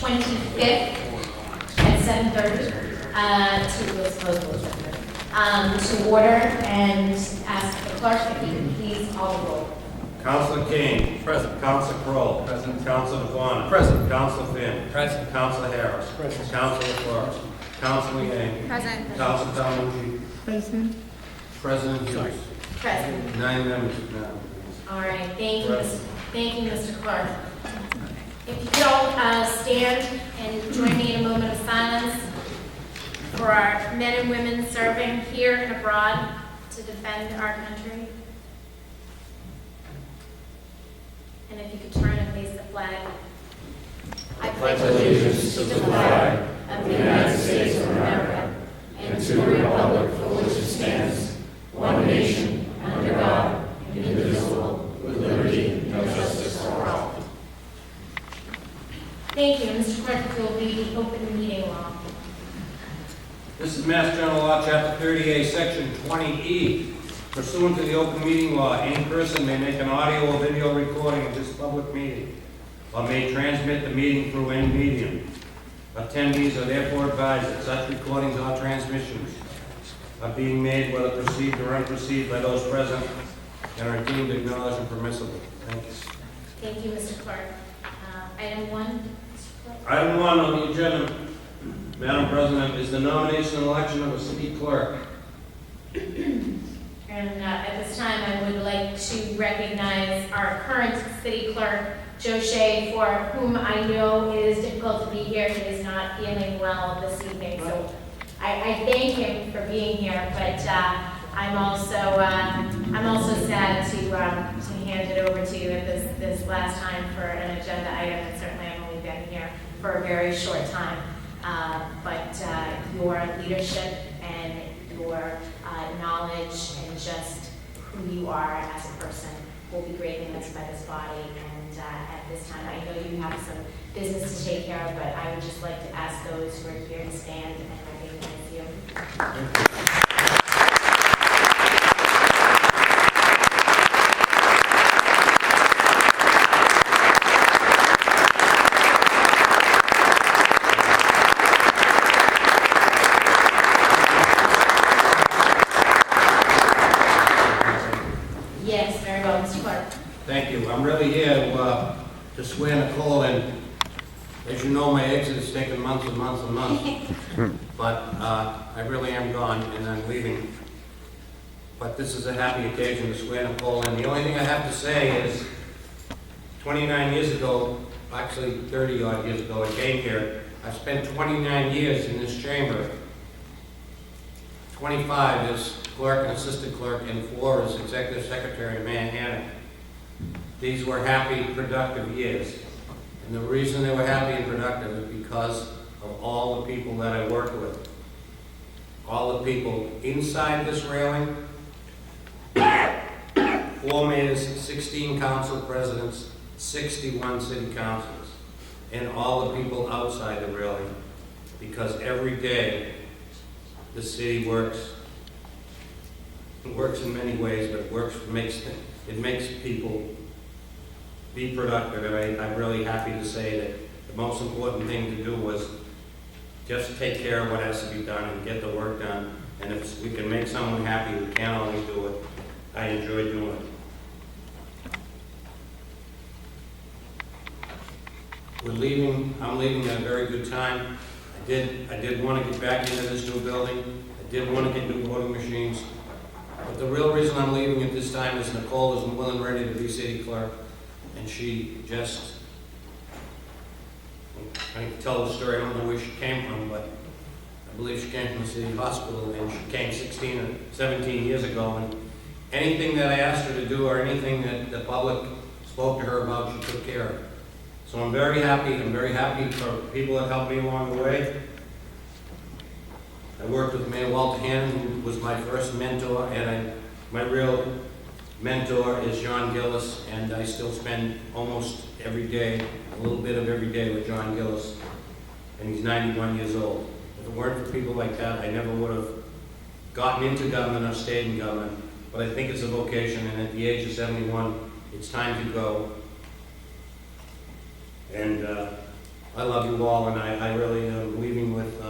25th at 7:30 to order, and ask the clerk if he could please call the roll. Councilor King. Present. Councilor Crowe. Present. Councilor Devon. Present. Councilor Finn. Present. Councilor Harris. Present. Councilor Flores. Councilor Yang. Present. Councilor Talamucci. Present. President Hughes. Present. 9 members of that. All right, thank you, Mr. Clark. If you could all stand and join me in a moment of silence for our men and women serving here and abroad to defend our country. And if you could turn and face the flag. I pledge allegiance to the flag of the United States of America and to the republic for which it stands, one nation, under God, indivisible, with liberty and justice for all. Thank you. Mr. Clerk, if you'll read the open meeting law. This is Mass General Law, Chapter 38, Section 20E. Pursuant to the open meeting law, any person may make an audio or video recording of this public meeting or may transmit the meeting through any medium. Attendees are therefore advised that such recordings or transmissions are being made, whether perceived or unperceived, by those present and are deemed acknowledged and permissible. Thank you. Thank you, Mr. Clerk. Item 1, Mr. Clerk. Item 1 on the agenda, Madam President, is the nomination and election of a city clerk. And at this time, I would like to recognize our current city clerk, Joe Shea, for whom I know it is difficult to be here. He is not feeling well this evening, so I thank him for being here. But I'm also sad to hand it over to you at this last time for an agenda item. And certainly, I've only been here for a very short time. But your leadership and your knowledge and just who you are as a person will be greatly missed by this body. And at this time, I know you have some business to take care of, but I would just like to ask those who are here to stand and recognize you. Yes, very well, Mr. Clark. Thank you. I'm really here to swear Nicole, and as you know, my exit has taken months and months and months. But I really am gone, and I'm leaving. But this is a happy occasion to swear Nicole, and the only thing I have to say is 29 years ago, actually 30-odd years ago, I came here. I've spent 29 years in this chamber, 25 as clerk and assistant clerk, and 4 as executive secretary of Manhattan. These were happy, productive years. And the reason they were happy and productive is because of all the people that I worked with. All the people inside this railing, 4 mayors, 16 council presidents, 61 city councilors, and all the people outside the railing. Because every day, the city works. It works in many ways, but it makes people be productive. And I'm really happy to say that the most important thing to do was just take care of what has to be done and get the work done. And if we can make someone happy, we can't always do it. I enjoy doing it. I'm leaving at a very good time. I did want to get back into this new building. I did want to get new voting machines. But the real reason I'm leaving at this time is Nicole is well and ready to be city clerk. And she just, I can tell the story, I don't know where she came from, but I believe she came from the city hospital, and she came 16 or 17 years ago. And anything that I asked her to do or anything that the public spoke to her about, she took care of. So I'm very happy. I'm very happy for people that helped me along the way. I worked with Mayor Walter Hannon, who was my first mentor, and my real mentor is John Gillis, and I still spend almost every day, a little bit of every day with John Gillis, and he's 91 years old. If it weren't for people like that, I never would have gotten into government or stayed in government, but I think it's a vocation, and at the age of 71, it's time to go. And I love you all, and I really am leaving with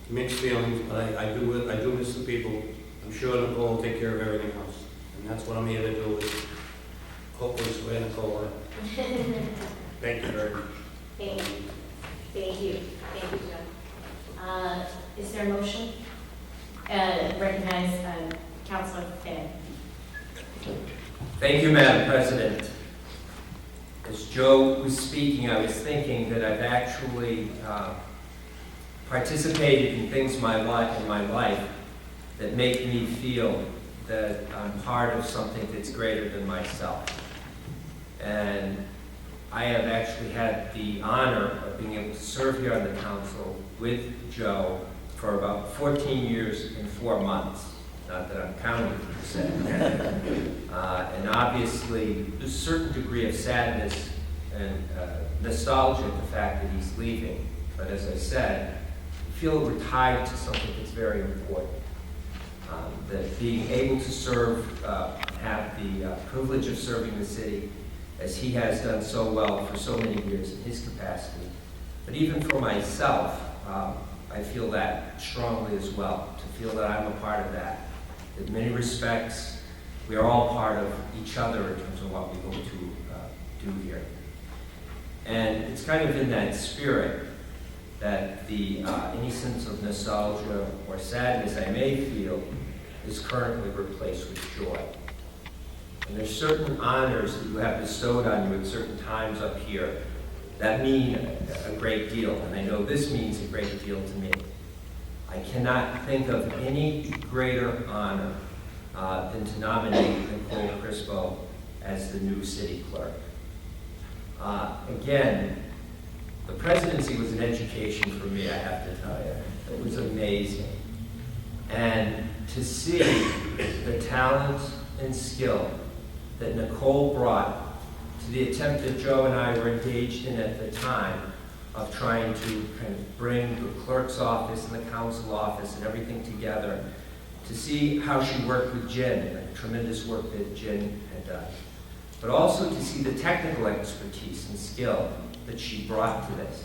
mixed feelings, but I do miss the people. I'm sure Nicole will take care of everything else, and that's what I'm here to do, is hopefully swear Nicole in. Thank you very much. Thank you. Thank you. Thank you, Joe. Is there a motion? Recognize Councilor Finn. Thank you, Madam President. As Joe was speaking, I was thinking that I've actually participated in things in my life that make me feel that I'm part of something that's greater than myself. And I have actually had the honor of being able to serve here on the council with Joe for about 14 years and 4 months. Not that I'm counting, per se. And obviously, there's a certain degree of sadness and nostalgia at the fact that he's leaving. But as I said, I feel we're tied to something that's very important. That being able to serve, have the privilege of serving the city, as he has done so well for so many years in his capacity. But even for myself, I feel that strongly as well, to feel that I'm a part of that. In many respects, we are all part of each other in terms of what we hope to do here. And it's kind of in that spirit that the any sense of nostalgia or sadness I may feel is currently replaced with joy. And there's certain honors that you have bestowed on you at certain times up here that mean a great deal, and I know this means a great deal to me. I cannot think of any greater honor than to nominate Nicole Crispo as the new city clerk. Again, the presidency was an education for me, I have to tell you. It was amazing. And to see the talent and skill that Nicole brought to the attempt that Joe and I were engaged in at the time of trying to kind of bring the clerk's office and the council office and everything together, to see how she worked with Jen, the tremendous work that Jen had done, but also to see the technical expertise and skill that she brought to this.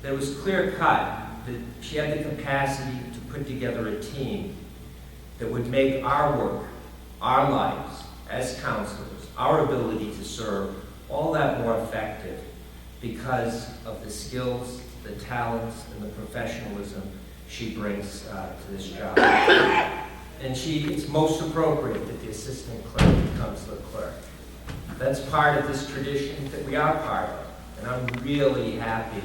That was clear cut that she had the capacity to put together a team that would make our work, our lives as councilors, our ability to serve, all that more effective because of the skills, the talents, and the professionalism she brings to this job. And it's most appropriate that the assistant clerk becomes the clerk. That's part of this tradition that we are part of. And I'm really happy,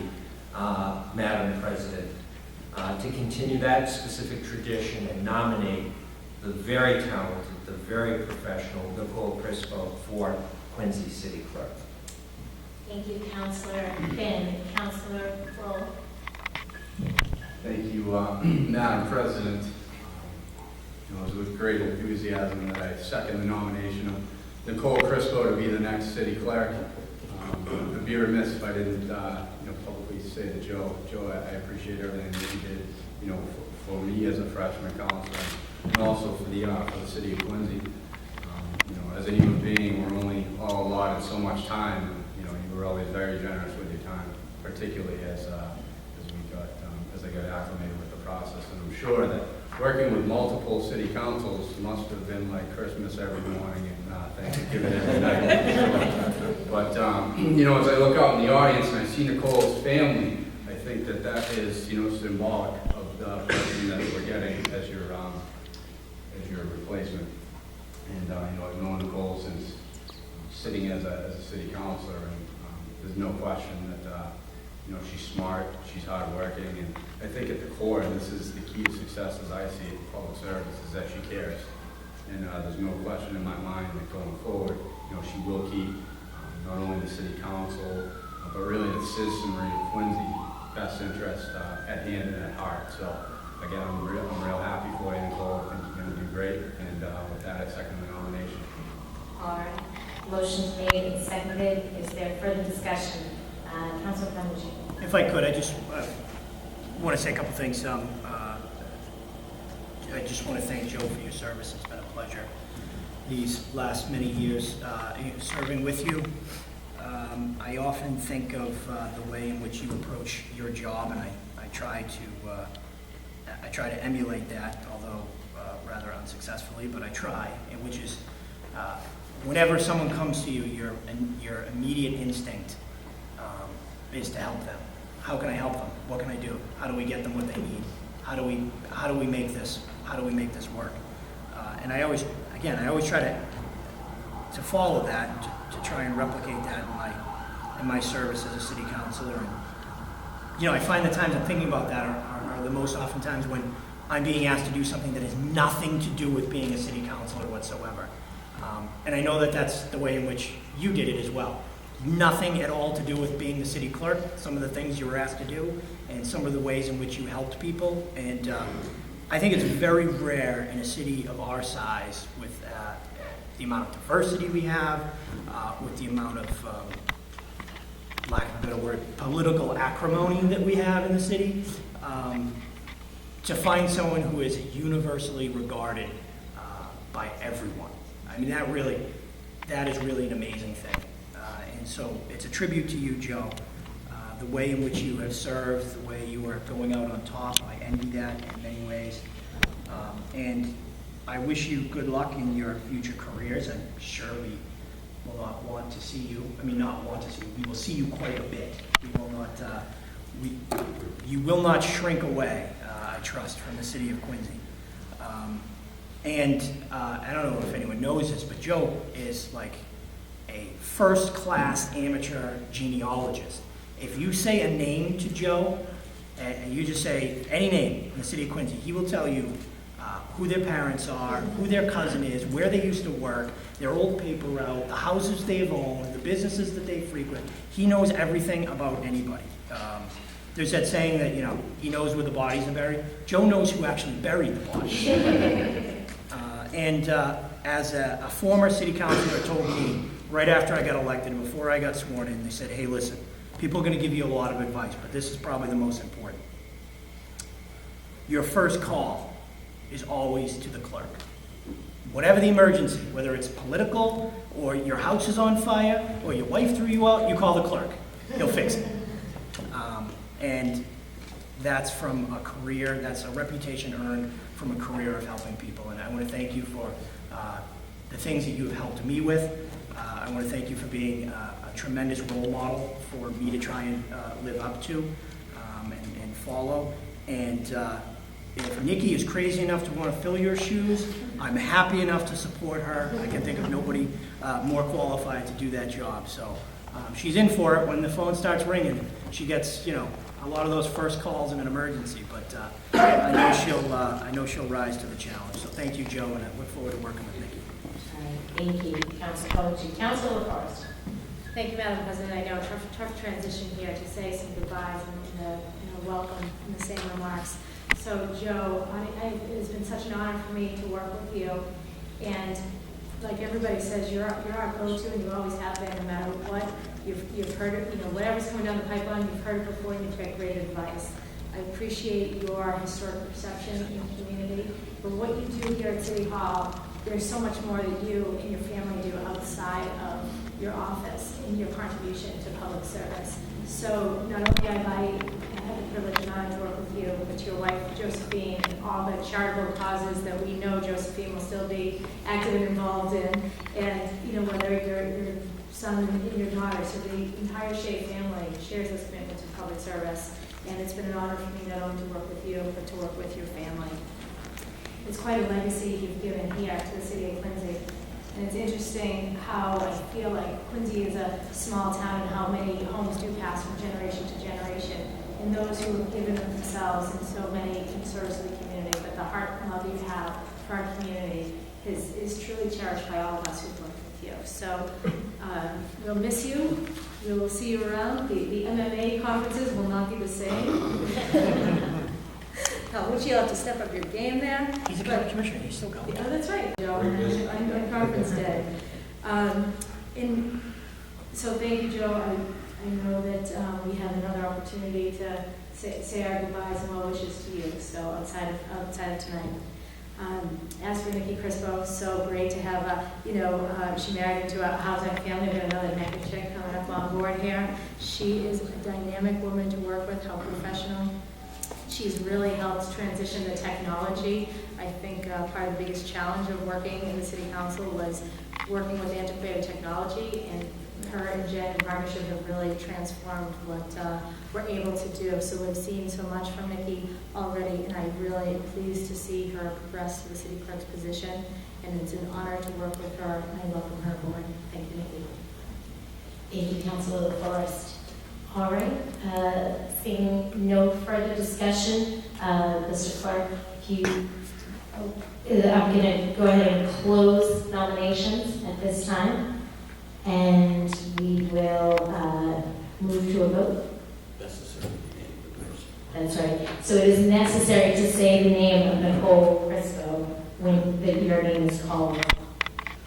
Madam President, to continue that specific tradition and nominate the very talented, the very professional Nicole Crispo for Quincy City Clerk. Thank you, Councilor Finn. Councilor Kroll. Thank you, Madam President. It was with great enthusiasm that I second the nomination of Nicole Crispo to be the next city clerk. I'd be remiss if I didn't, publicly say to Joe, I appreciate everything that you did, for me as a freshman counselor, and also for the city of Quincy. As a human being, we're only all allotted so much time. You were always very generous with your time, particularly as I got acclimated with the process. And I'm sure that working with multiple city councils must have been like Christmas every morning and Thanksgiving every night. But as I look out in the audience and I see Nicole's family, I think that is symbolic of the person that we're getting as your replacement. And I've known Nicole since sitting as a city councilor, and there's no question that she's smart, she's hardworking, and I think at the core, and this is the key to success as I see it in public service, is that she cares. And there's no question in my mind that going forward, she will keep not only the city council, but really the citizenry of Quincy best interest at hand and at heart. So again, I'm real happy for you, Nicole. I think you're going to do great. And with that, I second the nomination. All right. Motion's made and seconded. Is there further discussion? Councilor Palmaggi. If I could, I just want to say a couple things. I just want to thank Joe for your service. It's been a pleasure these last many years serving with you. I often think of the way in which you approach your job, and I try to emulate that, although rather unsuccessfully, but I try, and which is whenever someone comes to you, your immediate instinct is to help them. How can I help them? What can I do? How do we get them what they need? How do we make this work? And I always try to follow that, to try and replicate that in my service as a city councilor. And I find the times I'm thinking about that are the most often times when I'm being asked to do something that has nothing to do with being a city councilor whatsoever. And I know that that's the way in which you did it as well. Nothing at all to do with being the city clerk, some of the things you were asked to do, and some of the ways in which you helped people. And I think it's very rare in a city of our size, with the amount of diversity we have, with the amount of, lack of a better word, political acrimony that we have in the city, to find someone who is universally regarded by everyone. I mean, that is really an amazing thing. And so it's a tribute to you, Joe. The way in which you have served, the way you are going out on top, I envy that in many ways. And I wish you good luck in your future careers. I'm sure we will not want to see you. I mean, not want to see you. We will see you quite a bit. We will not. You will not shrink away, I trust, from the city of Quincy. And I don't know if anyone knows this, but Joe is like a first-class amateur genealogist. If you say a name to Joe, and you just say any name in the city of Quincy, he will tell you who their parents are, who their cousin is, where they used to work, their old paper route, the houses they've owned, the businesses that they frequent. He knows everything about anybody. There's that saying that, he knows where the bodies are buried. Joe knows who actually buried the bodies. And as a former city councilor told me right after I got elected and before I got sworn in, they said, hey, listen, people are going to give you a lot of advice, but this is probably the most important. Your first call is always to the clerk. Whatever the emergency, whether it's political or your house is on fire or your wife threw you out, you call the clerk. He'll fix it. And that's from a career, that's a reputation earned from a career of helping people. And I want to thank you for the things that you have helped me with. I want to thank you for being a tremendous role model for me to try and live up to and follow. And if Nikki is crazy enough to want to fill your shoes, I'm happy enough to support her. I can think of nobody more qualified to do that job. So she's in for it. When the phone starts ringing, she gets, a lot of those first calls in an emergency. But I know she'll rise to the challenge. So thank you, Joe, and I look forward to working with Nikki. All right, thank you, Council Coach. Councilor Forrest. Thank you, Madam President. I know tough transition here to say some goodbyes and welcome in the same remarks. So, Joe, it has been such an honor for me to work with you, and like everybody says, you're our go-to, and you always have been, no matter what. You've heard it, whatever's coming down the pipeline, you've heard it before, and you've got great advice. I appreciate your historic perception in the community, but what you do here at City Hall, there's so much more that you and your family do outside of your office in your contribution to public service. So not only have I had the privilege and honor to work with you, but your wife, Josephine, and all the charitable causes that we know Josephine will still be active and involved in, and whether your son and your daughter, so the entire Shea family shares this commitment to public service, and it's been an honor for me not only to work with you, but to work with your family. It's quite a legacy you've given here to the city of Quincy. And it's interesting how I feel like Quincy is a small town and how many homes do pass from generation to generation. And those who have given of themselves and so many in service to the community, but the heart and love you have for our community is truly cherished by all of us who've worked with you. So we'll miss you. We will see you around. The MMA conferences will not be the same. Which you'll have to step up your game there. He's a county commissioner. He's still going. Oh, that's right, Joe, on conference day. So thank you, Joe. I know that we have another opportunity to say our goodbyes and well wishes to you, so outside of tonight. As for Nikki Crispo, so great to have, she married into a housing family. We have another Nikki chick coming up on board here. She is a dynamic woman to work with, how professional. She's really helped transition the technology. I think part of the biggest challenge of working in the city council was working with antiquated technology, and her and Jen in partnership have really transformed what we're able to do. So we've seen so much from Nikki already, and I really am pleased to see her progress to the city clerk's position, and it's an honor to work with her, and I welcome her aboard. Thank you, Nikki. Thank you, Councilor Forrest. All right, seeing no further discussion, Mr. Clerk, I'm going to go ahead and close nominations at this time, and we will move to a vote. That's right. So it is necessary to say the name of Nicole Crispo when your name is called.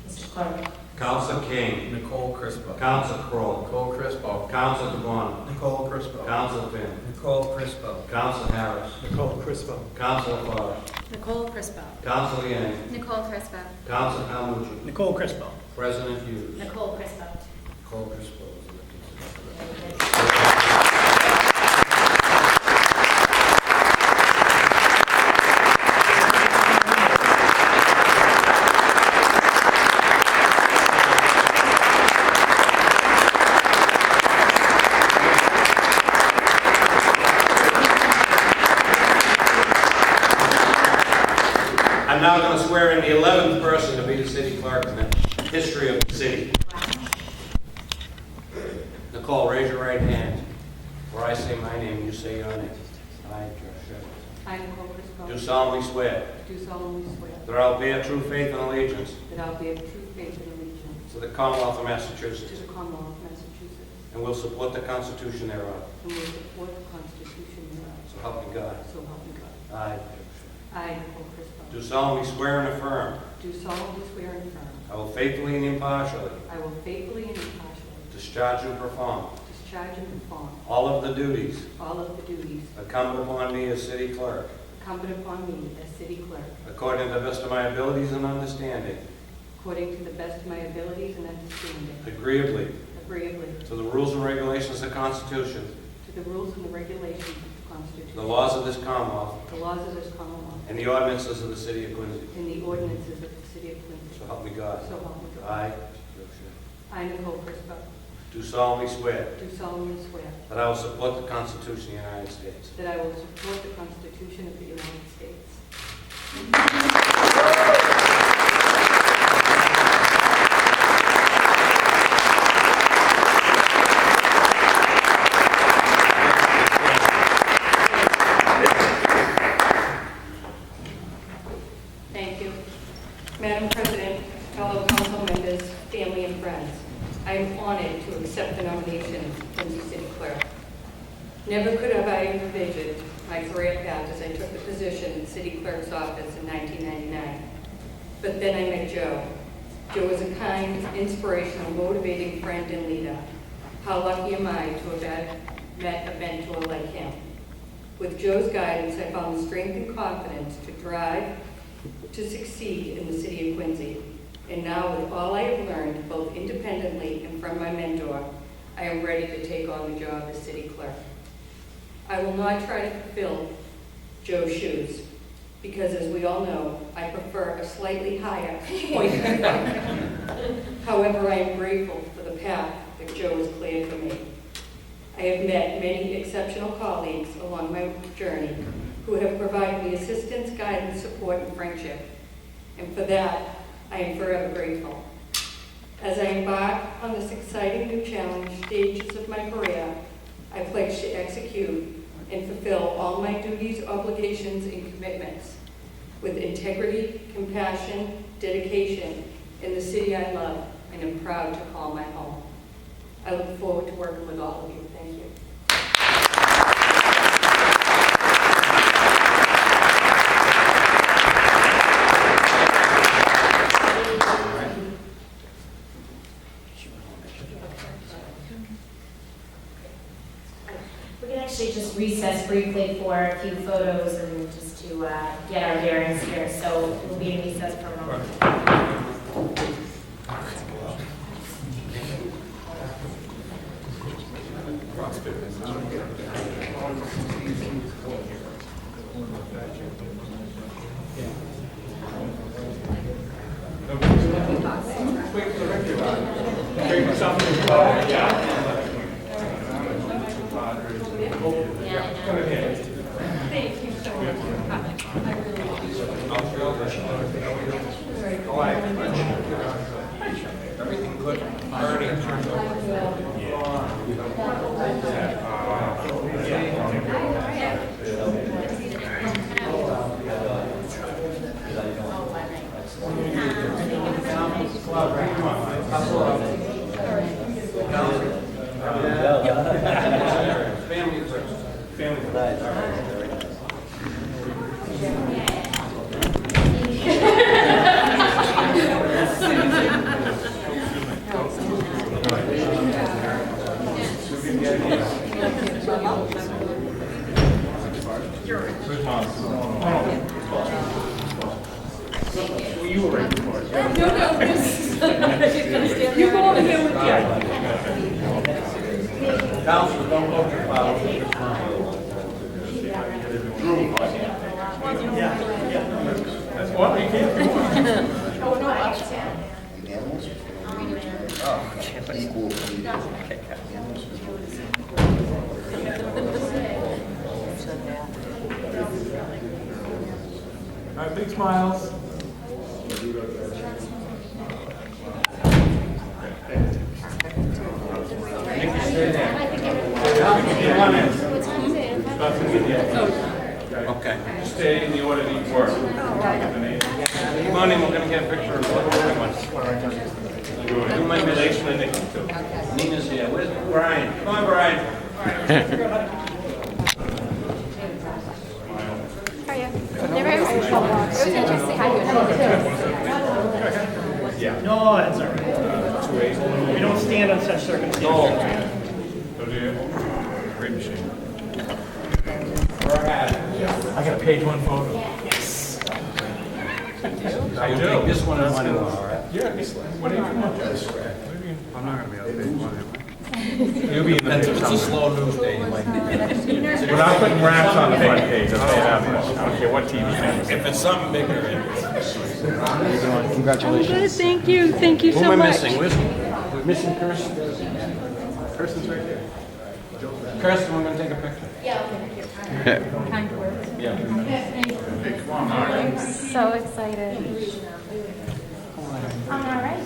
Mr. Clerk. Council King. Nicole Crispo. Council Crowe. Nicole Crispo. Council DeBon. Nicole Crispo. Council Finn. Nicole Crispo. Council Harris. Nicole Crispo. Council Forrest. Nicole Crispo. Council Yang. Nicole Crispo. Council Calmucci. Nicole Crispo. President Hughes. Nicole Crispo. Nicole Crispo. I'm now going to swear in the 11th person to be the city clerk in the history of the city. Nicole, raise your right hand. Where I say my name, you say your name. I, Josh. I, Nicole Crispo, Do solemnly swear do solemnly swear that I will bear true faith and allegiance that I will bear true faith and allegiance to the Commonwealth of to Massachusetts the Commonwealth of Massachusetts, and will support the Constitution thereof. and will support the Constitution thereof. So help me God. So help me God. I I, Nicole Crispo, do solemnly swear and affirm do solemnly swear and affirm I will faithfully and impartially I will faithfully and impartially discharge and perform discharge and perform all of the duties all of the duties incumbent upon me as city clerk, incumbent upon me as city clerk, according to the best of my abilities and understanding, according to the best of my abilities and understanding, agreeably agreeably to the rules and regulations of the Constitution, to the rules and the regulations of the Constitution, the laws of this Commonwealth, the laws of this Commonwealth, and the ordinances of the city of Quincy. and the ordinances of the city of Quincy. So help me God. So help me God. I I, Nicole Crispo, do solemnly swear do solemnly swear that I will support the Constitution of the United States. that I will support the Constitution of the United States. Thank you. Madam President, fellow council members, family and friends, I am honored to accept the nomination of Quincy City Clerk. Never could have I envisioned my career path as I took the position in City Clerk's office in 1999. But then I met Joe. Joe is a kind, inspirational, motivating friend and leader. How lucky am I to have met a mentor like him. With Joe's guidance, I found the strength and confidence to drive to succeed in the city of Quincy. And now, with all I have learned, both independently and from my mentor, I am ready to take on the job as city clerk. I will not try to fulfill Joe's shoes, because as we all know, I prefer a slightly higher appointment. However, I am grateful for the path that Joe has cleared for me. I have met many exceptional colleagues along my journey who have provided me assistance, guidance, support, and friendship. And for that, I am forever grateful. As I embark on this exciting new challenge stages of my career, I pledge to execute and fulfill all my duties, obligations, and commitments with integrity, compassion, dedication in the city I love and am proud to call my home. I look forward to working with all of you. Thank you. We can actually just recess briefly for a few photos and just to to get our bearings here. So we'll be in recess for a moment. Thank you so much. Everything good? Ernie? Family first. Family first. You go over here with Council, don't vote your file. All right, big smiles. Okay. Stay in the order that you were. Come on in, we're gonna get a picture of what do my relation to Nick too. Nina's here. Where's Brian? Come on, Brian. No, that's all right. We don't stand on such circumstances. Go to you. Great machine. I got a page one photo. Yes. How you doing? This one is one, all right? Yeah. What do you want? I'm not gonna be able to pay one. You'll be in the page. It's a slow news day, you might be. We're not putting raps on the front page. I'll tell you that much. I don't care what TV channel. If it's something bigger. Good, thank you Who so am I much. missing? We're missing Kirsten. Kirsten's right there. Kirsten, we're gonna take a picture. Kind words. Yeah. So excited. All right.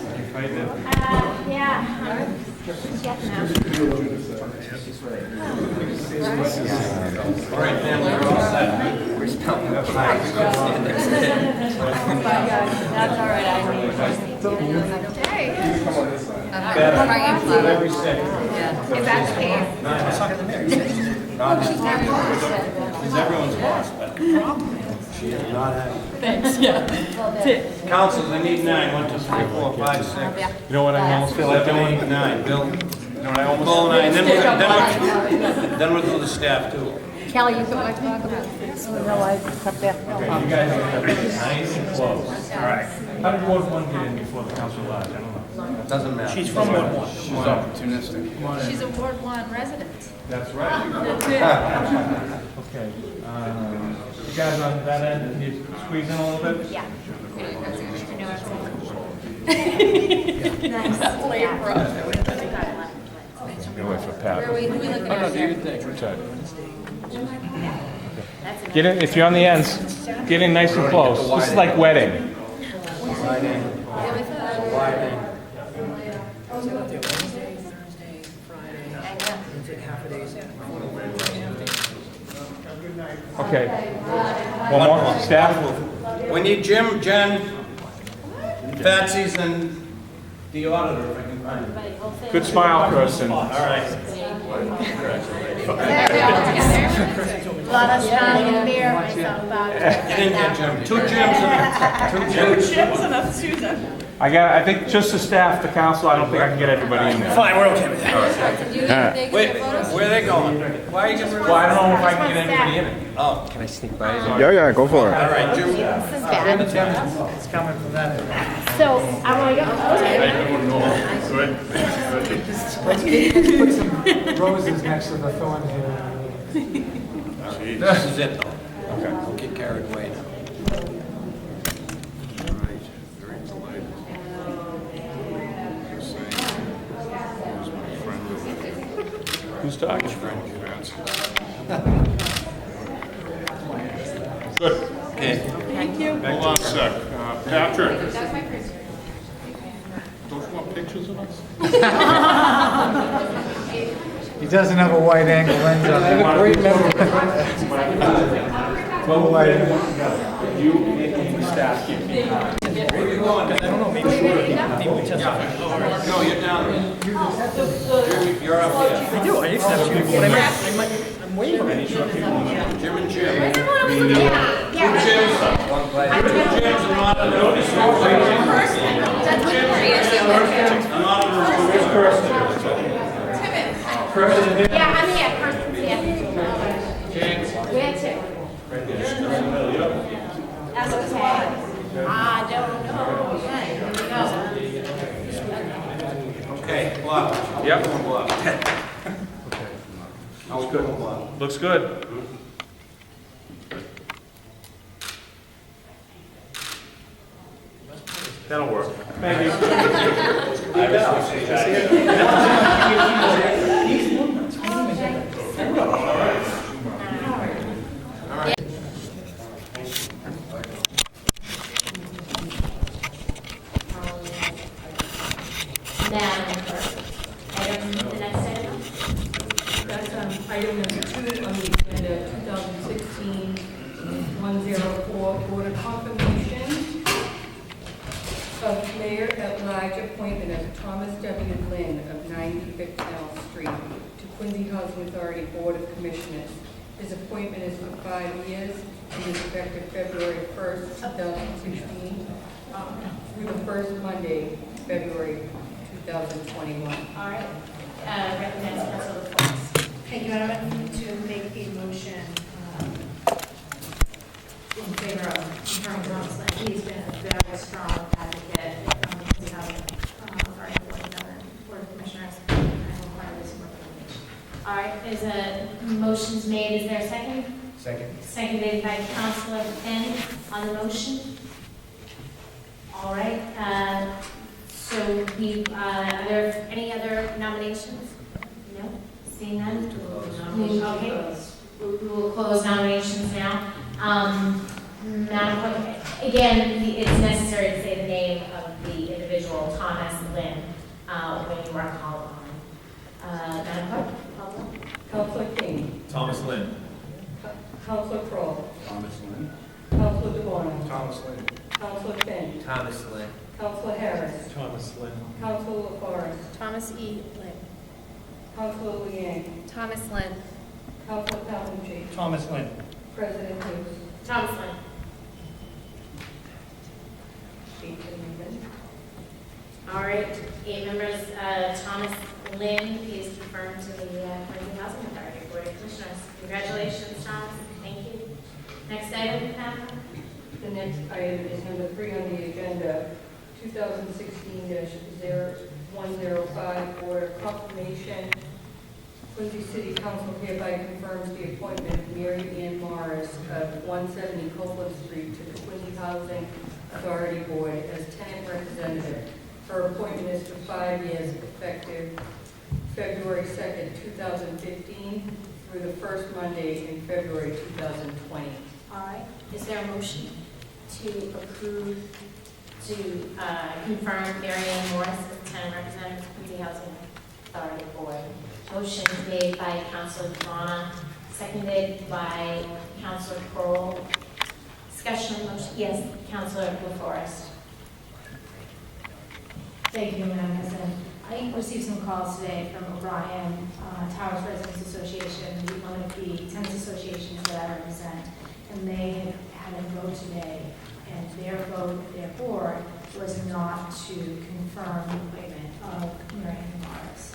Yeah. All right, family, we're all set. That's all right, I mean. Every second. Is that the case? She's everyone's boss, but she is not happy. Thanks, yeah. Councils, I need 9. 1, 2, 3, 4, 5, 6. You know what I almost feel like 7, doing? 8, 9. Bill, You know what I almost Paul, 9. Then we'll do the staff too. Kelly, you put my talk about this. No, I kept that. Okay, you guys are nice and close. All right. How did Ward 1 get in before the council lodge? I don't know. Doesn't matter. She's from Ward 1. She's opportunistic. Come on in. She's a Ward 1 resident. That's right. Okay. You guys on that end, can you squeeze in a little bit? Yeah. Nice. Get away for Pat. Who are we looking at? Which side? Get in, if you're on the ends, get in nice and close. This is like wedding. Wide in. Wide in. Okay. One more. Staff? We need Jim, Jen, Patsy's, and the auditor, if I can find him. Good smile, Kirsten. All right. A lot of strong in the mirror myself about it. Get in there, Jim. 2 Jims enough. Susan. I think just the staff, the council, I don't think I can get everybody in there. Fine, we're okay with that. Wait, where are they going? Why are you just... Well, I don't know if I can get anybody in it. Oh, Can I sneak by? Yeah, go for it. all right, Jim. It's coming from that. So, I want to go. Put some roses next to the thorns here. This is it, though. Okay. Don't get carried away now. Who's talking? Good. Okay. Hold on a sec. Patrick. Don't you want pictures of us? He doesn't have a wide angle lens on. I have a great You and the staff keep me on. Where are you going? I don't know, maybe we just. No, you're down there. You're up here. I do, I accept you, but I'm wavering. Jim and Jim. Yeah, yeah. Jims are not on the Yeah, I'm here, person's here. Where to? That's okay. I don't know. Okay, here we go. Okay, Bob. Yep. Bob. How's good, Bob? Looks good. That'll work. Thank you. Madam Clerk, the next item. That's item number 2 on the agenda, 2016-104, Board of Confirmation of Mayor-at-Large appointment of Thomas W. Lynn of 90 Bicknell Street to Quincy Housing Authority Board of Commissioners. His appointment is for 5 years and is effective February 1st, 2016, through the first Monday, February 2021. All right, recommends Councilor Fox. Thank you, I'd like to make a motion in favor of confirming Thomas Lynn. He's been a very strong advocate. We have authority board of commissioners, and I'm part of this recommendation. All right, there's a motion's made, is there a second? Second. Seconded by Councilor Finn on the motion. All right, so are there any other nominations? No? Seeing none? Okay, we will close nominations now. Madam Clerk, again, it's necessary to say the name of the individual, Thomas Lynn, when you are called on. Madam Clerk, call roll. Councilor King. Thomas Lynn. Councilor Crowe. Thomas Lynn. Councilor DeBona. Thomas Lynn. Councilor Finn. Thomas Lynn. Councilor Harris. Thomas Lynn. Councilor LaForest. Thomas E. Lynn. Councilor Liang. Thomas Lynn. Councilor Calhoun. Thomas Lynn. President Hughes. Thomas Lynn. 8 members. All right, 8 members. Thomas Lynn is confirmed to the Quincy Housing Authority Board of Commissioners. Congratulations, Thomas. Thank you. Next item, Madam. The next item is number 3 on the agenda, 2016-0105, Board of Confirmation. Quincy City Council hereby confirms the appointment of Mary Ann Morris of 170 Copeland Street to the Quincy Housing Authority Board as tenant representative. Her appointment is for 5 years, effective February 2nd, 2015, through the first Monday in February 2020. All right, is there a motion to approve, to confirm Mary Ann Morris as tenant representative of Quincy Housing Authority Board? Motion made by Councilor DeBona, seconded by Councilor Crowell. Discussion on the motion? Yes, Councilor LaForest. Thank you, Madam President. I received some calls today from O'Brien Towers Residents Association, one of the tenants associations that I represent, and they had a vote today, and their vote, their board, was not to confirm the appointment of Mary Ann Morris.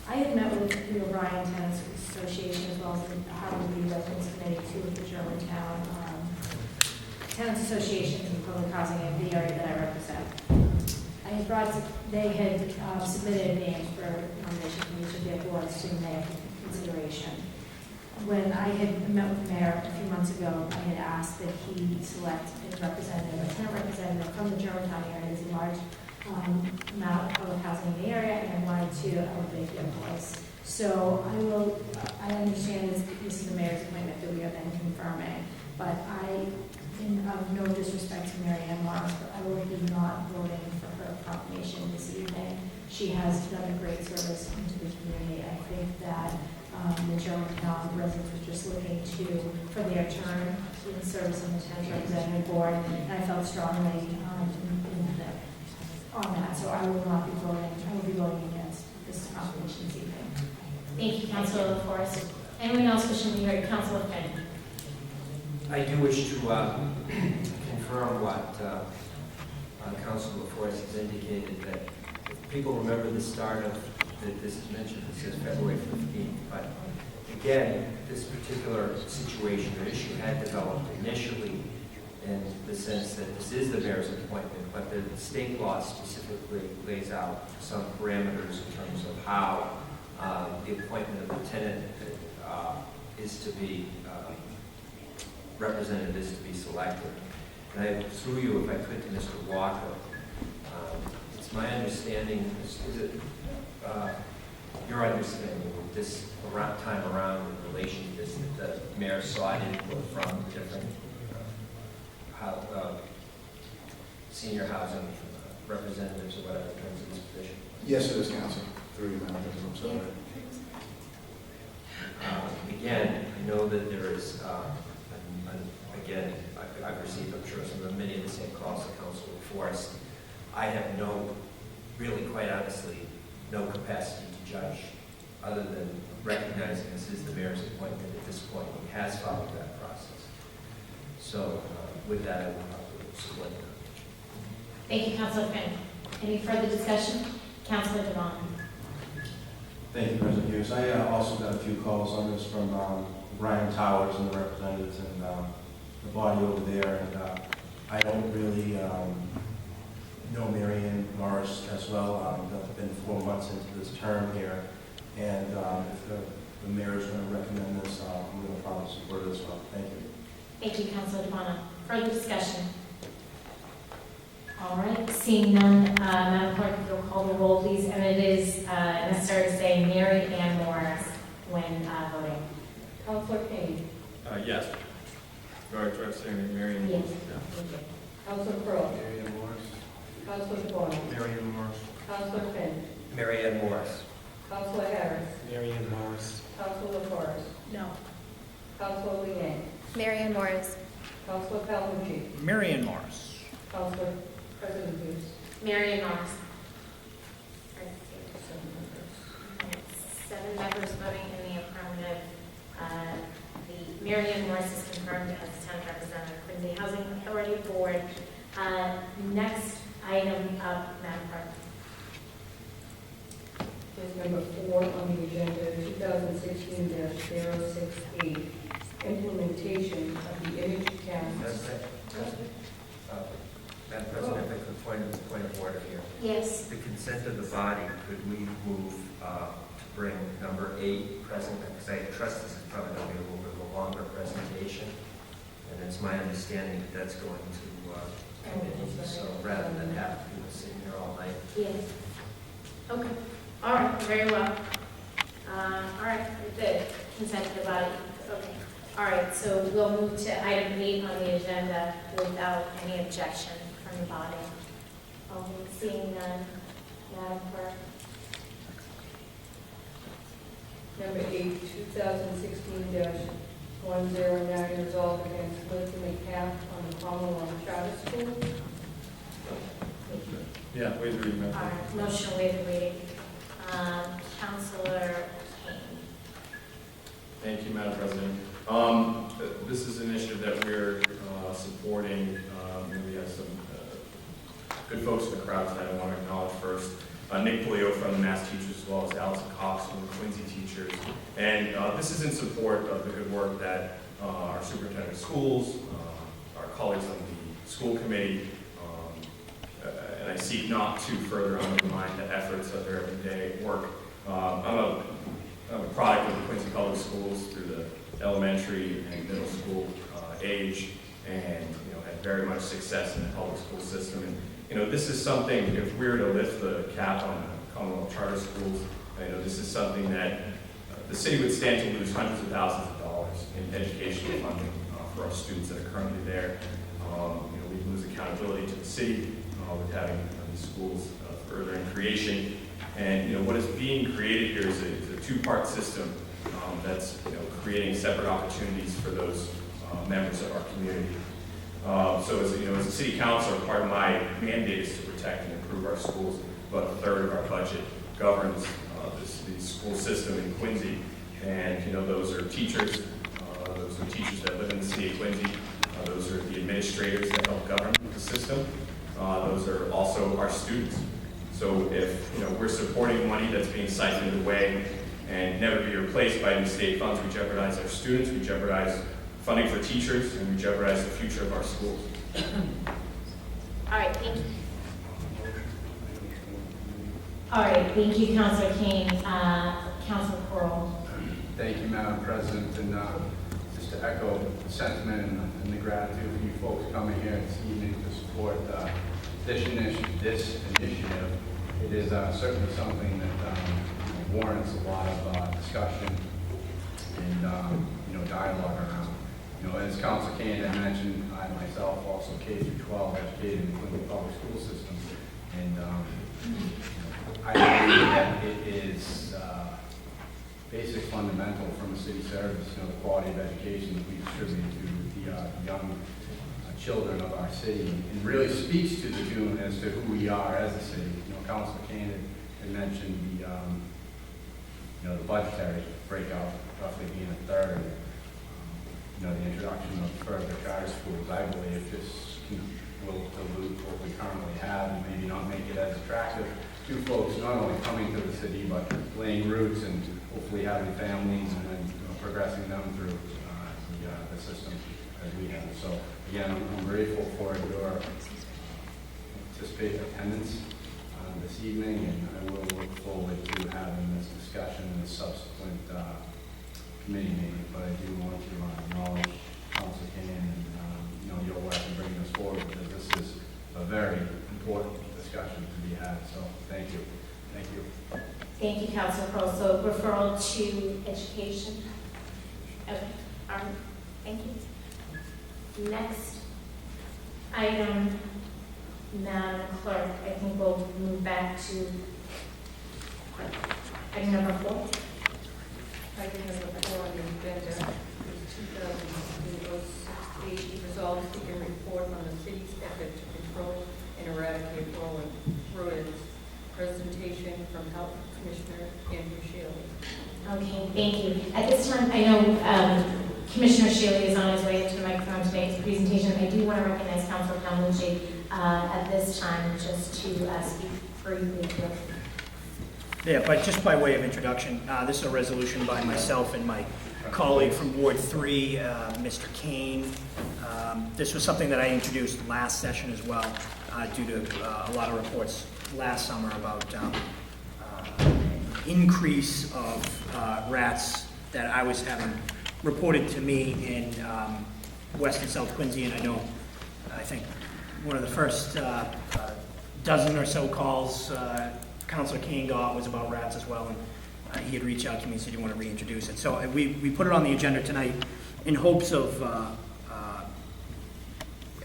I had met with the O'Brien Tenants Association as well as the Harvard Lee Residents Committee, two of the Germantown Tenants Association and Public Housing in the area that I represent. They had submitted names for nomination from each of their boards to make consideration. When I had met with the mayor a few months ago, I had asked that he select a representative, a tenant representative from the Germantown area. There's a large amount of public housing in the area, and I wanted to elevate their voice. So I understand this is the mayor's appointment that we are then confirming, but in no disrespect to Mary Ann Morris, but I will be not voting for her proclamation this evening. She has done a great service into the community. I think that the Germantown residents were just looking for their turn in service on the tenant representative board, and I felt strongly on that, so I will not be voting. I will be voting against this proclamation this evening. Thank you, Councilor LaForest. Anyone else wishing to be heard? Councilor Finn. I do wish to confirm what Councilor LaForest has indicated, that if people remember the start of, this is mentioned, it says February 15th, but again, this particular situation or issue had developed initially in the sense that this is the mayor's appointment, but the state law specifically lays out some parameters in terms of how the appointment of the tenant is to be representative is to be selected. And I, through you, if I could, to Mr. Walker, it's my understanding, is it your understanding this time around in relation to this, that the mayor sought input from different senior housing representatives or whatever in terms of this position? Yes, it is, Council. Through you, Madam President. Again, I know that there is, again, I've received, I'm sure, many of the same calls that Council LaForest. I have really, quite honestly, no capacity to judge other than recognizing this is the mayor's appointment at this point. He has followed that process. So with that, I will probably support that. Thank you, Councilor Finn. Any further discussion? Councilor Devon. Thank you, President Hughes. I also got a few calls on this from Brian Towers and the representatives and the body over there, and I don't really know Mary Ann Morris as well. I've been 4 months into this term here, and if the mayor is going to recommend this, I'm going to probably support it as well. Thank you. Thank you, Councilor Devon. Further discussion? All right, seeing none, Madam Clerk, if you'll call the roll, please. And it is necessary to say Mary Ann Morris when voting. Councilor Kane. Yes. Sorry, try saying Mary Ann. Yes. Yeah. Councilor Pearl. Mary Ann Morris. Councilor DeBona. Mary Ann Morris. Councilor Finn. Mary Ann Morris. Councilor Harris. Mary Ann Morris. Councilor LaForest. No. Councilor Leeang. Mary Ann Morris. Councilor Calhoun. Mary Ann Morris. Councilor President Hughes. Mary Ann Morris. 7 members. 7 members voting in the affirmative. The Mary Ann Morris is confirmed as the tenant representative for the Housing Authority Board. Next item up, Madam Clerk. Is number 4 on the agenda, 2016-068, implementation of the image cameras. Madam President, if I could point of order here. Yes. The consent of the body, could we move to bring number 8 present? Because I trust this is probably going to be a little bit of a longer presentation. And it's my understanding that that's going to committee, so rather than have people sitting here all night. Yes. Okay. All right. Very well. All right. The consent of the body. Okay. All right. So we'll move to item 8 on the agenda without any objection from the body. Seeing none, Madam Clerk. Number 8, 2016-109, resolved against lifting the cap on the Commonwealth Charter School. Yeah, wait a minute. All right. Motion to waive the reading. Councilor Kane. Thank you, Madam President. This is an issue that we're supporting, we have some good folks in the crowd tonight I want to acknowledge first. Nick Polio from the Mass Teachers, as well as Allison Cox from the Quincy Teachers. And this is in support of the good work that our superintendent of schools, our colleagues on the school committee, and I seek not to further undermine the efforts of their everyday work. I'm a product of the Quincy Public Schools through the elementary and middle school age, and had very much success in the public school system. And this is something, if we were to lift the cap on the Commonwealth charter schools, this is something that the city would stand to lose hundreds of thousands of dollars in educational funding for our students that are currently there. We lose accountability to the city with having these schools further in creation. And what is being created here is a two-part system that's creating separate opportunities for those members of our community. So as a city councilor, part of my mandate is to protect and improve our schools. About a third of our budget governs the school system in Quincy. And those are teachers, that live in the city of Quincy. Those are the administrators that help govern the system. Those are also our students. So if we're supporting money that's being siphoned away and never be replaced by new state funds, we jeopardize our students, we jeopardize funding for teachers, and we jeopardize the future of our schools. All right, thank you. All right, thank you, Councilor Kane. Councilor Crowell. Thank you, Madam President, and just to echo the sentiment and the gratitude for you folks coming here this evening to support this initiative. It is certainly something that warrants a lot of discussion and dialogue around. As Councilor Kane had mentioned, I myself also K-12 educated in the Quincy Public School System, and I believe that it is basic fundamental from a city service, the quality of education that we distribute to the young children of our city, and really speaks to the tune as to who we are as a city. Councilor Kane had mentioned the budgetary breakout roughly being a third. The introduction of further charter schools, I believe, just will dilute what we currently have and maybe not make it as attractive to folks not only coming to the city but laying roots and hopefully having families and then progressing them through the system as we have. So again, I'm grateful for your anticipated attendance this evening, and I will look forward to having this discussion in a subsequent committee meeting. But I do want to acknowledge Councilor Kane and your work in bringing this forward, because this is a very important discussion to be had. So thank you. Thank you. Thank you, Councilor Crowell. So referral to education. Okay, all right, thank you. Next item, Madam Clerk, I think we'll move back to item number 4. Item number 4 on the agenda is 2008 resolved to seek a report on the city's effort to control and eradicate rodents. Presentation from Health Commissioner Andrew Shealy. Okay, thank you. At this time, I know Commissioner Shealy is on his way up to the microphone to make his presentation. I do want to recognize Councilor Calmucci at this time, just to speak briefly to. Yeah, but just by way of introduction, this is a resolution by myself and my colleague from Ward 3, Mr. Kane. This was something that I introduced last session as well, due to a lot of reports last summer about increase of rats that I was having reported to me in West and South Quincy, and I think one of the first dozen or so calls Councilor King got was about rats as well, and he had reached out to me and said he wanted to reintroduce it. So we put it on the agenda tonight in hopes of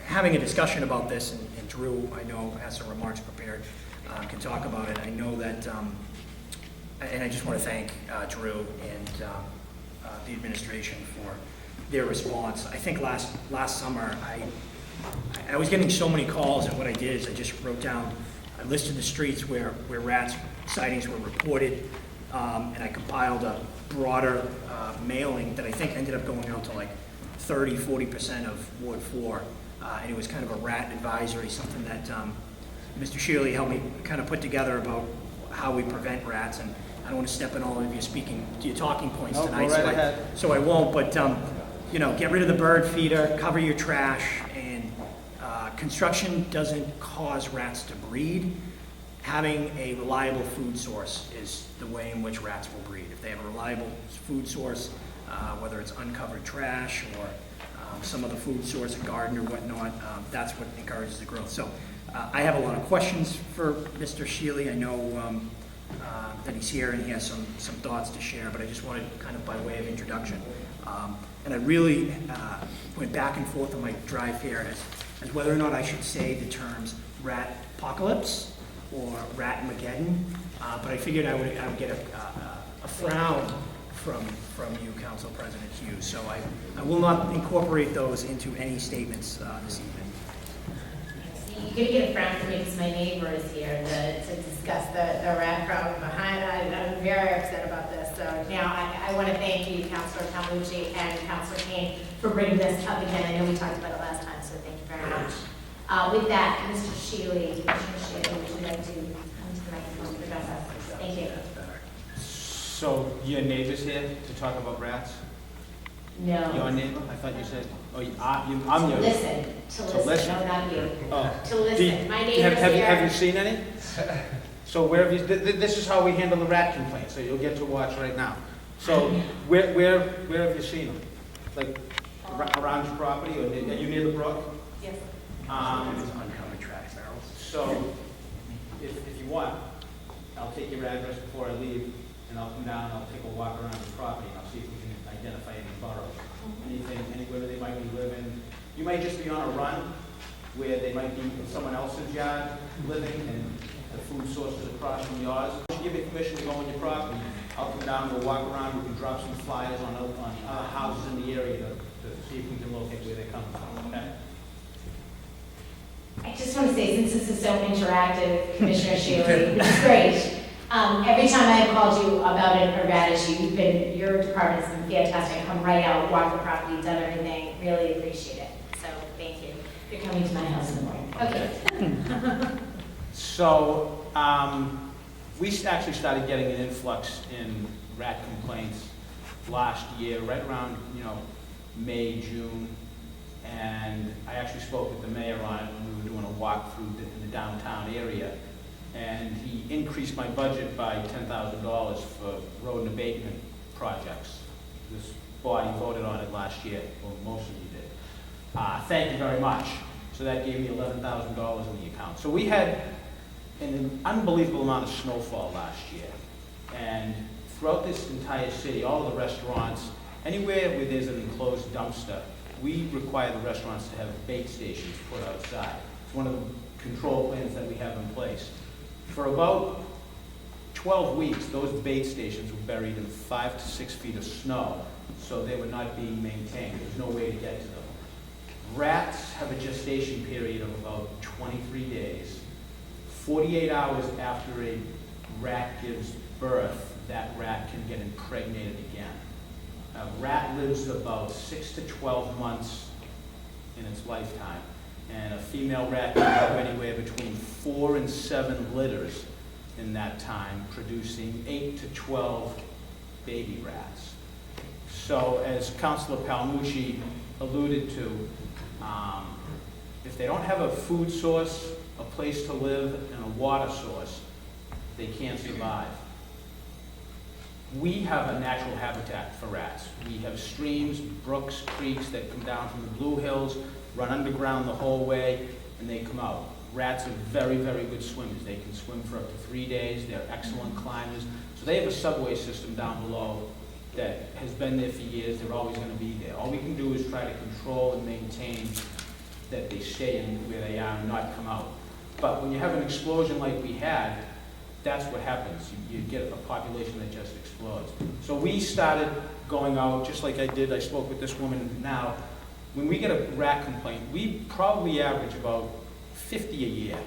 having a discussion about this, and Drew, I know, has some remarks prepared, can talk about it. I know that, and I just want to thank Drew and the administration for their response. I think last summer, I was getting so many calls, and what I did is I just wrote down, I listed the streets where rats sightings were reported, and I compiled a broader mailing that I think ended up going out to like 30-40% of Ward 4. And it was kind of a rat advisory, something that Mr. Shealy helped me kind of put together about how we prevent rats. And I don't want to step in all of your talking points No, tonight, go right ahead. so I won't. But you know, get rid of the bird feeder, cover your trash, and construction doesn't cause rats to breed. Having a reliable food source is the way in which rats will breed. If they have a reliable food source, whether it's uncovered trash or some other food source, a garden or whatnot, that's what encourages the growth. So I have a lot of questions for Mr. Shealy. I know that he's here and he has some thoughts to share, but I just wanted kind of by way of introduction. And I really went back and forth on my drive here as whether or not I should say the terms rat apocalypse or Rat-mageddon, but I figured I would get a frown from you, Council President Hughes. So I will not incorporate those into any statements this evening. You're gonna get a frown from me because my neighbor is here to discuss the rat problem behind. I'm very upset about this. So now I want to thank you, Councilor Palmucci and Councilor Kane, for bringing this up again. I know we talked about it last time, so thank you very much. With that, Mr. Shealy, Commissioner Shealy, would you like to come to the microphone to address us? Thank you. So your neighbor's here to talk about rats? No. Your neighbor? I thought you said, I'm your. To listen, no, not you. Oh. To listen. My neighbor's Have here. you seen any? So where have you, this is how we handle the rat complaint, so you'll get to watch right now. So where have you seen them? Like around your property, or are you near the brook? Yes. Uncovered trash barrels. So if you want, I'll take your address before I leave, and I'll come down and I'll take a walk around the property, and I'll see if we can identify any burrows. Anything, anywhere they might be living. You might just be on a run where they might be in someone else's yard living and the food source is across from yours. I'll give you permission to go on your property. I'll come down, we'll walk around, we can drop some flyers on other houses in the area to see if we can locate where they're coming from, okay? I just want to say, since this is so interactive, Commissioner Shealy, which is great, every time I've called you about a rat issue, your department's been fantastic. Come right out, walk the property, done everything. Really appreciate it. So thank you. You're coming to my house in the morning. Okay. So, we actually started getting an influx in rat complaints last year, right around, May, June. And I actually spoke with the mayor on it when we were doing a walk through in the downtown area. And he increased my budget by $10,000 for road and abatement projects. This body voted on it last year, well, most of you did. Thank you very much. So that gave me $11,000 in the account. So we had an unbelievable amount of snowfall last year. And throughout this entire city, all of the restaurants, anywhere where there's an enclosed dumpster, we require the restaurants to have bait stations put outside. It's one of the control plans that we have in place. For about 12 weeks, those bait stations were buried in 5 to 6 feet of snow, so they were not being maintained. There was no way to get to them. Rats have a gestation period of about 23 days. 48 hours after a rat gives birth, that rat can get impregnated again. A rat lives about 6 to 12 months in its lifetime, and a female rat can have anywhere between 4 and 7 litters in that time, producing 8 to 12 baby rats. So, as Councilor Palmucci alluded to, if they don't have a food source, a place to live, and a water source, they can't survive. We have a natural habitat for rats. We have streams, brooks, creeks that come down from the Blue Hills, run underground the whole way, and they come out. Rats are very, very good swimmers. They can swim for up to 3 days. They're excellent climbers. So they have a subway system down below that has been there for years. They're always going to be there. All we can do is try to control and maintain that they stay in where they are and not come out. But when you have an explosion like we had, that's what happens. You get a population that just explodes. So we started going out, just like I did. I spoke with this woman now. When we get a rat complaint, we probably average about 50 a year.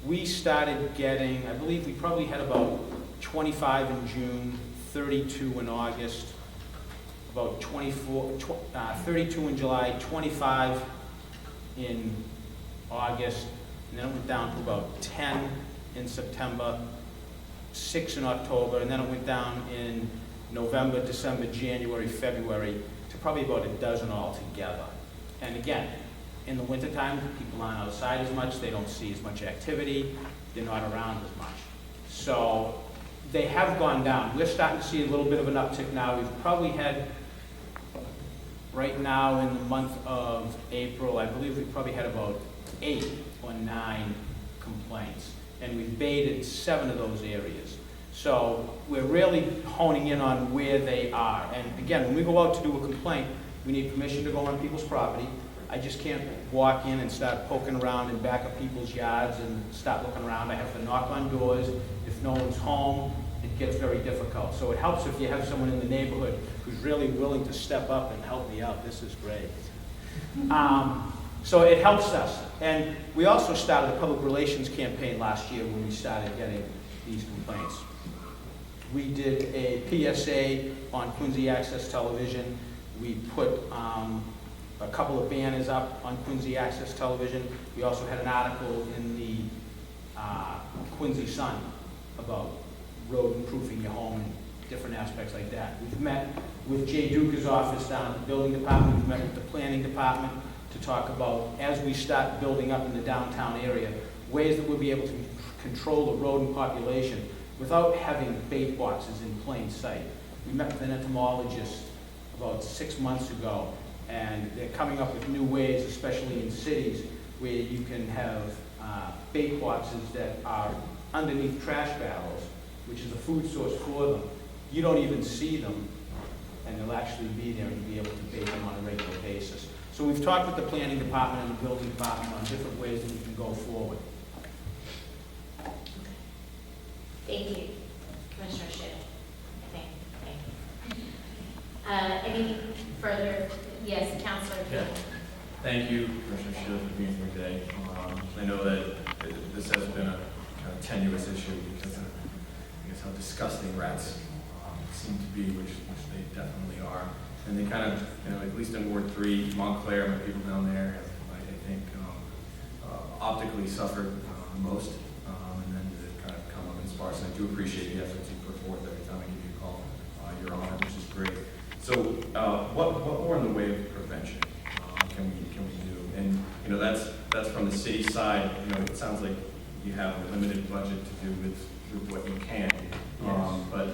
We started getting, I believe we probably had about 25 in June, 32 in August, about 32 in July, 25 in August, and then it went down to about 10 in September, 6 in October, and then it went down in November, December, January, February, to probably about a dozen altogether. And again, in the wintertime, people aren't outside as much, they don't see as much activity, they're not around as much. So they have gone down. We're starting to see a little bit of an uptick now. We've probably had, right now in the month of April, I believe we've probably had about 8 or 9 complaints. And we've baited 7 of those areas. So we're really honing in on where they are. And again, when we go out to do a complaint, we need permission to go on people's property. I just can't walk in and start poking around in back of people's yards and start looking around. I have to knock on doors. If no one's home, it gets very difficult. So it helps if you have someone in the neighborhood who's really willing to step up and help me out. This is great. So it helps us. And we also started a public relations campaign last year when we started getting these complaints. We did a PSA on Quincy Access Television. We put a couple of banners up on Quincy Access Television. We also had an article in the Quincy Sun about road-proofing your home and different aspects like that. We've met with Jay Duca's office down at the building department. We've met with the planning department to talk about, as we start building up in the downtown area, ways that we'll be able to control the rodent population without having bait boxes in plain sight. We met with an entomologist about 6 months ago, and they're coming up with new ways, especially in cities, where you can have bait boxes that are underneath trash barrels, which is a food source for them. You don't even see them, and they'll actually be there and you'll be able to bait them on a regular basis. So we've talked with the planning department and the building department on different ways that we can go forward. Thank you, Commissioner Schiff. Thank you. Any further? Yes, Councilor King. Thank you, Commissioner Shields, for being here today. I know that this has been a kind of tenuous issue because of, I guess, how disgusting rats seem to be, which they definitely are. And they kind of, at least in Ward 3, Montclair, my people down there have, I think, optically suffered most. And then they've kind of come up in sparse. And I do appreciate the efforts you put forth every time I give you a call, Your Honor, which is great. So what more in the way of prevention can we do? And that's from the city side. It sounds like you have a limited budget to do with what you can. Yes. But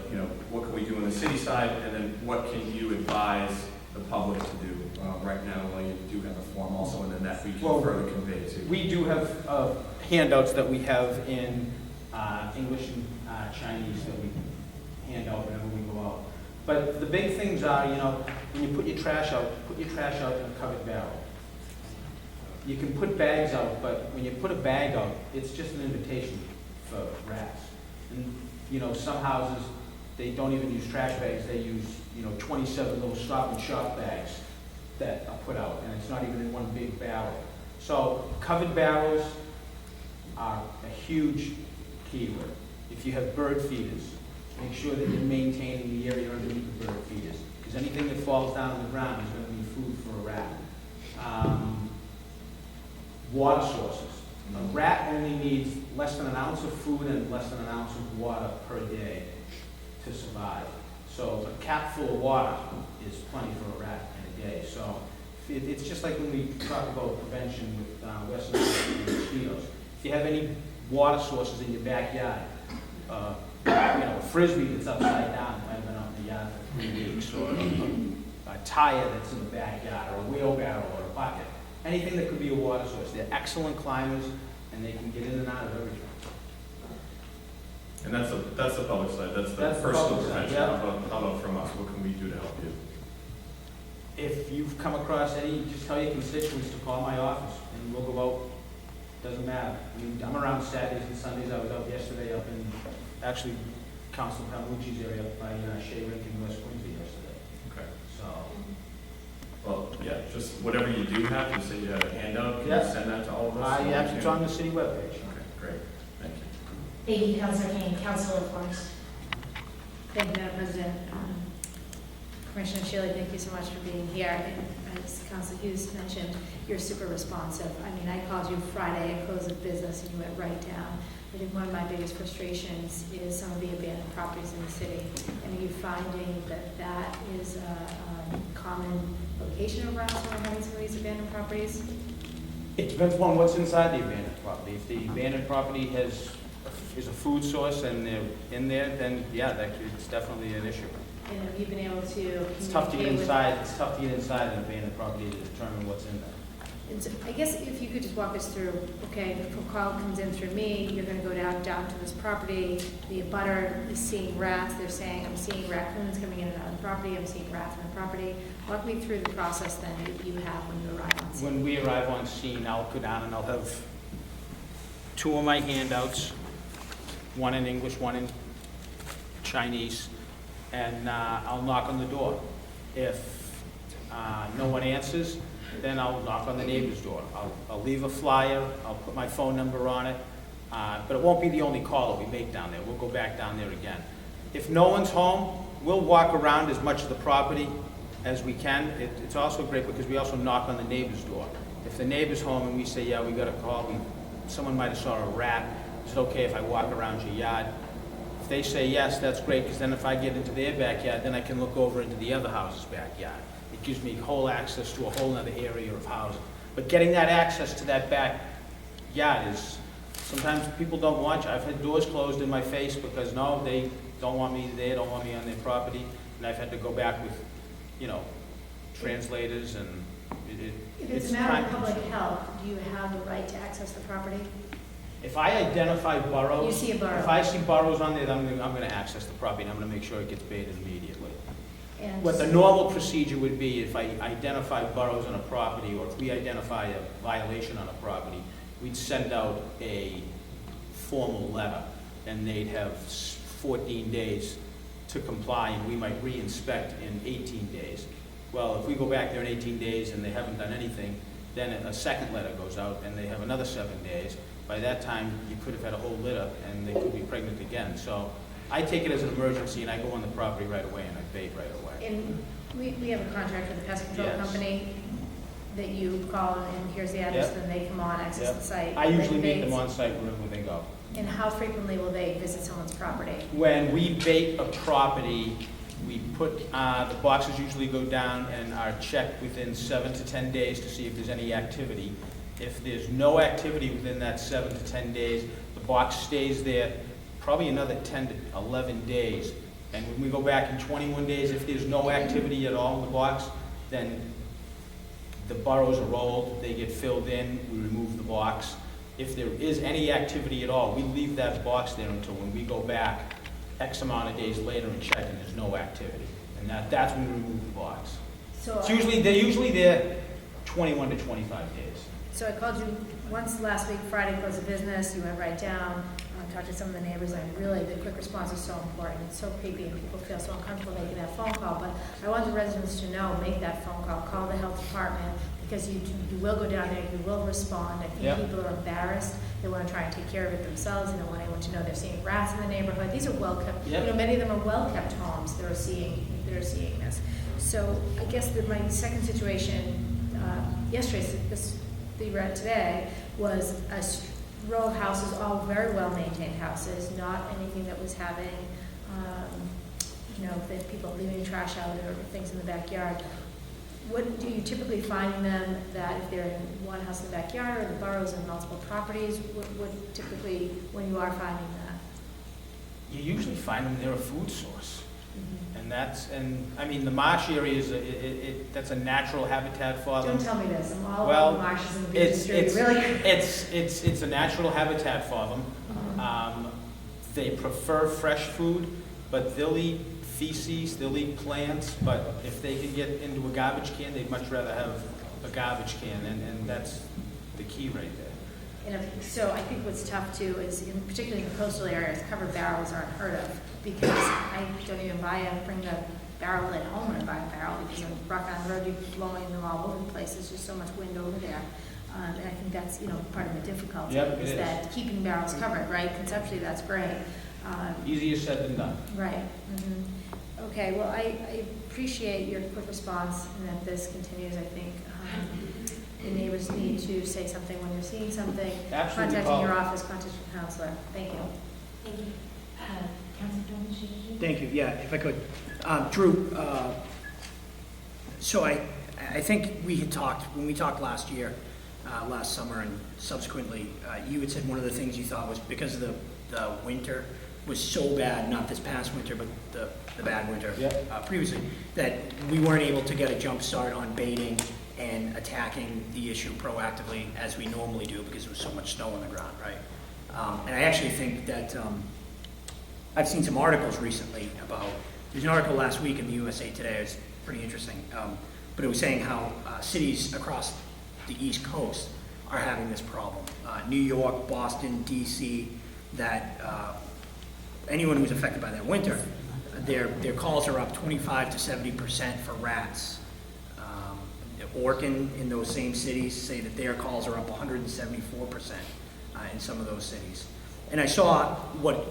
what can we do on the city side, and then what can you advise the public to do right now while you do have a form also, and then that we can further convey to. We do have handouts that we have in English and Chinese that we hand out whenever we go out. But the big things are, when you put your trash out in a covered barrel. You can put bags out, but when you put a bag out, it's just an invitation for rats. And, some houses, they don't even use trash bags, they use, 27 little Stop and Shop bags that are put out, and it's not even in one big barrel. So covered barrels are a huge keyword. If you have bird feeders, make sure that you're maintaining the area underneath the bird feeders, because anything that falls down on the ground is going to be food for a rat. Water sources. A rat only needs less than an ounce of food and less than an ounce of water per day to survive. So a cap full of water is plenty for a rat in a day. So it's just like when we talk about prevention with Western mosquitoes. If you have any water sources in your backyard, a frisbee that's upside down that might have been out in the yard for 3 weeks, or a tire that's in the backyard, or a wheelbarrow, or a bucket. Anything that could be a water source. They're excellent climbers, and they can get in and out of everything. And that's the public side. That's the personal prevention. How about from us? What can we do to help you? If you've come across any, just tell your constituents to call my office, and we'll go out. Doesn't matter. I'm around Saturdays and Sundays. I was out yesterday up in, actually, Council Palmucci's area up by Shea Rink in West Quincy yesterday. Okay. So. Well, yeah, just whatever you do have, just say you have a handout, can you send that to all of us? It's on the city webpage. Okay, great, thank you. Thank you, Councilor King. Councilor Forrest. Thank you, Madam President. Commissioner Shealy, thank you so much for being here. And as Council Hughes mentioned, you're super responsive. I mean, I called you Friday at close of business and you went right down. I think one of my biggest frustrations is some of the abandoned properties in the city. And are you finding that that is a common location around some of these abandoned properties? It depends upon what's inside the abandoned property. If the abandoned property is a food source and they're in there, then yeah, it's definitely an issue. And have you been able to It's tough to get communicate with- inside, it's tough to get inside an abandoned property to determine what's in there. And so I guess if you could just walk us through, okay, if a call comes in through me, you're gonna go down to this property, the abutter is seeing rats, they're saying, I'm seeing raccoons coming in and out of the property, I'm seeing rats in the property. Walk me through the process then that you have when you arrive on scene. When we arrive on scene, I'll go down and I'll have two of my handouts, one in English, one in Chinese, and I'll knock on the door. If no one answers, then I'll knock on the neighbor's door. I'll leave a flyer, I'll put my phone number on it, but it won't be the only call that we make down there. We'll go back down there again. If no one's home, we'll walk around as much of the property as we can. It's also great because we also knock on the neighbor's door. If the neighbor's home and we say, yeah, we got a call, someone might have saw a rat, is it okay if I walk around your yard? If they say yes, that's great, because then if I get into their backyard, then I can look over into the other house's backyard. It gives me whole access to a whole other area of housing. But getting that access to that backyard is, sometimes people don't want you. I've had doors closed in my face because no, they don't want me there, don't want me on their property, and I've had to go back with, translators, and If it's a matter of public health, do you have the right to access the property? If I identify burrows, You see a burrow. if I see burrows on there, then I'm going to access the property, and I'm going to make sure it gets baited immediately. And What the normal procedure would be, if I identify burrows on a property, or if we identify a violation on a property, we'd send out a formal letter, and they'd have 14 days to comply, and we might re-inspect in 18 days. Well, if we go back there in 18 days and they haven't done anything, then a second letter goes out, and they have another 7 days. By that time, you could have had a whole litter, and they could be pregnant again. So I take it as an emergency, and I go on the property right away, and I bait right away. And we have a contract with the pest control Yes. company that you call and here's the address, Yep. then they come on, access Yep. the site. I usually They meet them bait. on site wherever they go. And how frequently will they visit someone's property? When we bait a property, we put, the boxes usually go down and are checked within 7 to 10 days to see if there's any activity. If there's no activity within that 7 to 10 days, the box stays there probably another 10 to 11 days. And when we go back in 21 days, if there's no activity at all in the box, then the burrows are rolled, they get filled in, we remove the box. If there is any activity at all, we leave that box there until when we go back X amount of days later and check and there's no activity. And that's when we remove the box. So They're usually there 21 to 25 days. So I called you once last week, Friday, close of business, you went right down, talked to some of the neighbors, and really, the quick response is so important. It's so creepy, and people feel so uncomfortable making that phone call, but I want the residents to know, make that phone call the health department, because you will go down there, you will respond. I think Yep. people are embarrassed, they want to try and take care of it themselves, they don't want anyone to know they're seeing rats in the neighborhood. These are well-kept, Yep. many of them are well-kept homes that are seeing this. So I guess that my second situation, yesterday, this that you read today, was a row of houses, all very well-maintained houses, not anything that was having, that people leaving trash out or things in the backyard. What do you typically find them that if they're in one house in the backyard or the boroughs in multiple properties, what typically, when you are finding that? You usually find them near a food source. And the marsh area that's a natural habitat for them. Don't tell me this, I'm all Well, about marshes and the beaches, really. It's a natural habitat for them. They prefer fresh food, but they'll eat feces, they'll eat plants, but if they can get into a garbage can, they'd much rather have a garbage can, and that's the key right there. So I think what's tough too is, particularly in the coastal areas, covered barrels are unheard of, because I don't even bring the barrel at home when I buy a barrel, because on Rock Island Road, you're blowing them all over the place, there's just so much wind over there. And I think that's, part of the difficulty, Yep, it is is. that keeping barrels covered, right? Conceptually, that's great. Easier said than done. Right. Okay, well, I appreciate your quick response and that this continues. I think the neighbors need to say something when they're seeing something. Absolutely. Contacting your office, contact your counselor. Thank you. Thank you. Councilor Dorman, Thank you, yeah, if I could. Drew, so I think we had talked, when we talked last year, last summer, and subsequently, you had said one of the things you thought was because of the winter was so bad, not this past winter, but the bad winter previously, that we weren't able to get a jump start on baiting and attacking the issue proactively as we normally do because there was so much snow on the ground, right? And I actually think that I've seen some articles recently about, there's an article last week in the USA Today, it was pretty interesting, but it was saying how cities across the East Coast are having this problem. New York, Boston, DC, that anyone who's affected by that winter, their calls are up 25 to 70% for rats. Orkin in those same cities say that their calls are up 174% in some of those cities. And I saw what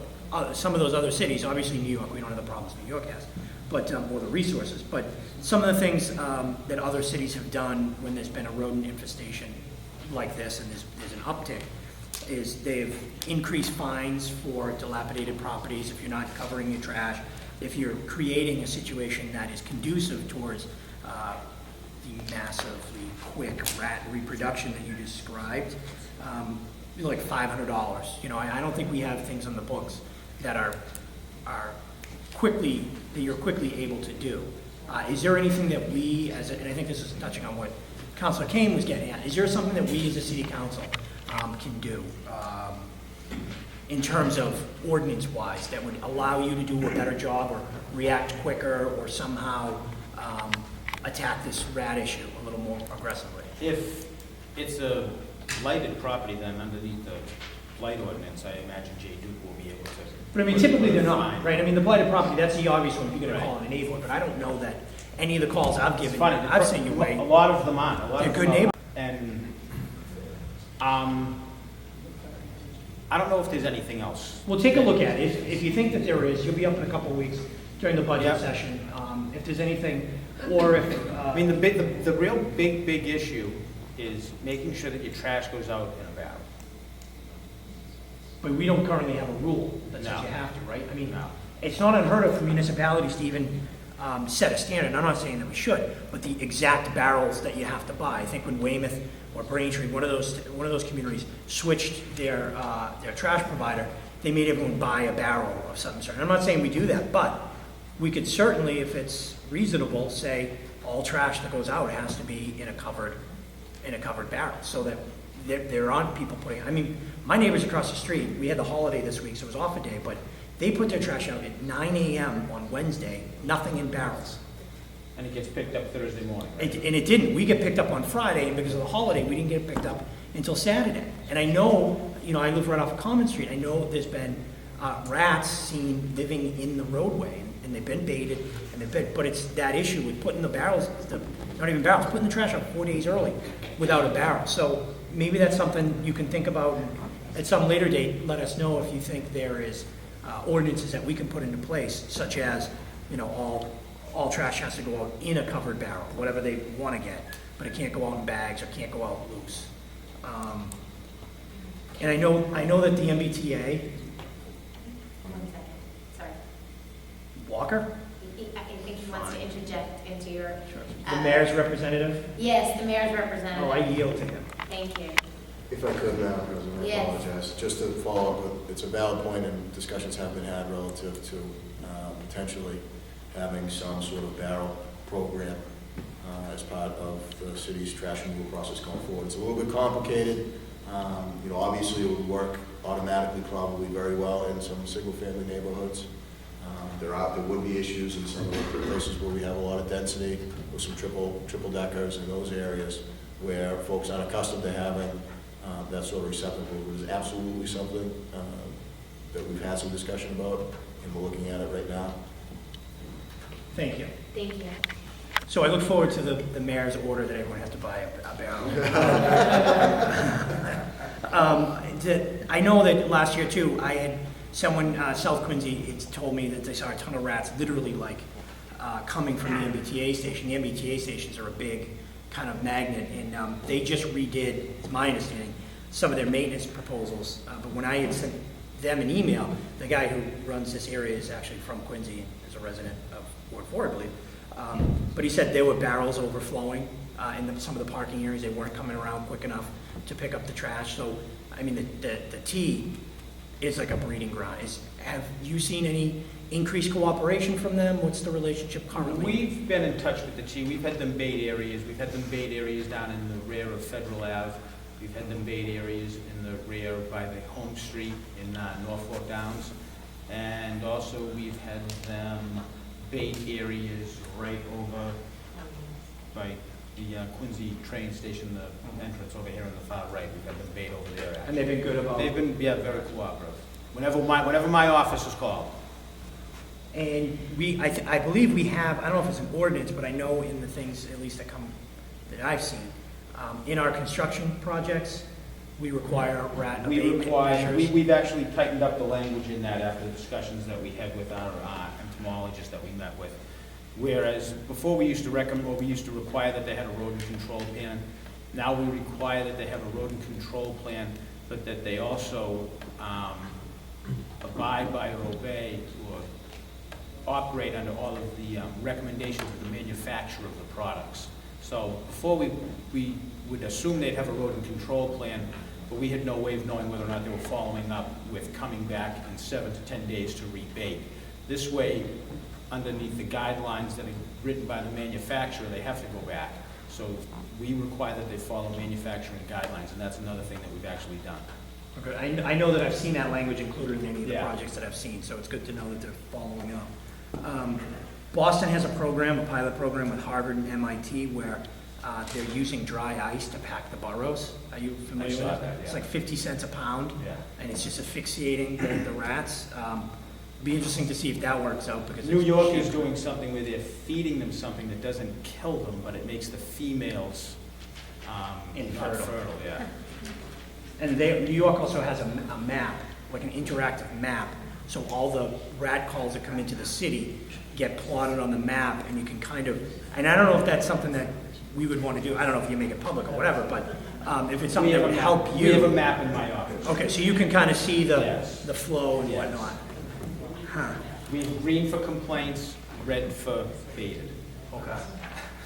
some of those other cities, obviously New York, we don't have the problems New York has, but or the resources, but some of the things that other cities have done when there's been a rodent infestation like this and there's an uptick is they've increased fines for dilapidated properties if you're not covering your trash, if you're creating a situation that is conducive towards the massively quick rat reproduction that you described, like $500. You know, I don't think we have things on the books that are quickly, that you're quickly able to do. Is there anything that we, and I think this is touching on what Councilor Kane was getting at, is there something that we as a city council can do in terms of ordinance-wise that would allow you to do a better job or react quicker or somehow attack this rat issue a little more aggressively? If it's a blighted property, then underneath the blight ordinance, I imagine Jay Duke will be able to. But I mean, typically they're not, right? I mean, the blighted property, that's the obvious one, if you're gonna call in a neighborhood, but I don't know that any of the calls I've given, I've seen you wait. A lot of them aren't. A lot They're of good them are. neighbors. And, I don't know if there's anything else. Well, take a look at it. If you think that there is, you'll be up in a couple of weeks during the budget Yep. session. If there's anything, or if, I mean, the real big issue is making sure that your trash goes out in a barrel. but we don't currently have a rule that says No. you have to, right? I mean, No. it's not unheard of for municipalities to even set a standard. I'm not saying that we should, but the exact barrels that you have to buy. I think when Weymouth or Braintree, one of those communities switched their trash provider, they made everyone buy a barrel of some sort. And I'm not saying we do that, but we could certainly, if it's reasonable, say all trash that goes out has to be in a covered barrel, so that there aren't people putting. I mean, my neighbors across the street, we had the holiday this week, so it was off a day, but they put their trash out at 9 a.m. on Wednesday, nothing in barrels. And it gets picked up Thursday morning. And it didn't. We get picked up on Friday, and because of the holiday, we didn't get picked up until Saturday. And I know, I live right off of Common Street. I know there's been rats seen living in the roadway, and they've been baited, but it's that issue with putting the barrels, not even barrels, putting the trash out 4 days early without a barrel. So maybe that's something you can think about, and at some later date, let us know if you think there is ordinances that we can put into place, such as, all trash has to go out in a covered barrel, whatever they want to get, but it can't go out in bags or can't go out loose. And I know that the MBTA, One second, sorry. Walker, I think he wants to interject into your. the mayor's representative, Yes, the mayor's representative. oh, I yield to him. Thank you. If I could, Madam President, I Yes. apologize. Just to follow up, it's a valid point and discussions have been had relative to potentially having some sort of barrel program as part of the city's trash removal process going forward. It's a little bit complicated. Obviously it would work automatically probably very well in some single-family neighborhoods. There would be issues in some of the places where we have a lot of density with some triple deckers in those areas where folks aren't accustomed to having that sort of receptacle. It is absolutely something that we've had some discussion about, and we're looking at it right now. Thank you. Thank you. So I look forward to the mayor's order that everyone has to buy a barrel. I know that last year too, I had someone, South Quincy, told me that they saw a ton of rats, literally like coming from the MBTA station. The MBTA stations are a big kind of magnet, and they just redid, it's my understanding, some of their maintenance proposals. But when I had sent them an email, the guy who runs this area is actually from Quincy and is a resident of Ward 4, I believe. But he said there were barrels overflowing in some of the parking areas. They weren't coming around quick enough to pick up the trash. So, I mean, the T is like a breeding ground. Have you seen any increased cooperation from them? What's the relationship currently? We've been in touch with the T. We've had them bait areas. We've had them bait areas down in the rear of Federal Ave. We've had them bait areas in the rear by the Home Street in Norfolk Downs. And also we've had them bait areas right over by the Quincy train station, the entrance over here on the far right. We've had them bait over there. And they've been good about... They've been, yeah, very cooperative. Whenever my office is called. And I believe we have, I don't know if it's an ordinance, but I know in the things, at least that I've seen, in our construction projects, we require rat abatement measures. We've actually tightened up the language in that after the discussions that we had with our entomologist that we met with. Whereas before we used to require that they had a rodent control plan. Now we require that they have a rodent control plan, but that they also abide by or obey or operate under all of the recommendations of the manufacturer of the products. So before we would assume they'd have a rodent control plan, but we had no way of knowing whether or not they were following up with coming back in 7 to 10 days to rebate. This way, underneath the guidelines that are written by the manufacturer, they have to go back. So we require that they follow manufacturing guidelines, and that's another thing that we've actually done. Okay, I know that I've seen that language included in any of the projects that I've seen, so it's good to know that they're following up. Boston has a pilot program with Harvard and MIT, where they're using dry ice to pack the burrows. Are you familiar with that? It's like 50 cents a pound, and it's just asphyxiating the rats. Be interesting to see if that works out, because New York is doing something where they're feeding them something that doesn't kill them, but it makes the females not fertile. Yeah. And New York also has a map, like an interactive map, so all the rat calls that come into the city get plotted on the map, and you can kind of, and I don't know if that's something that we would want to do. I don't know if you make it public or whatever, but if it's something that would help you. We have a map in my office. Okay, so you can kind of see the flow and whatnot. Huh. We have green for complaints, red for baited. Okay.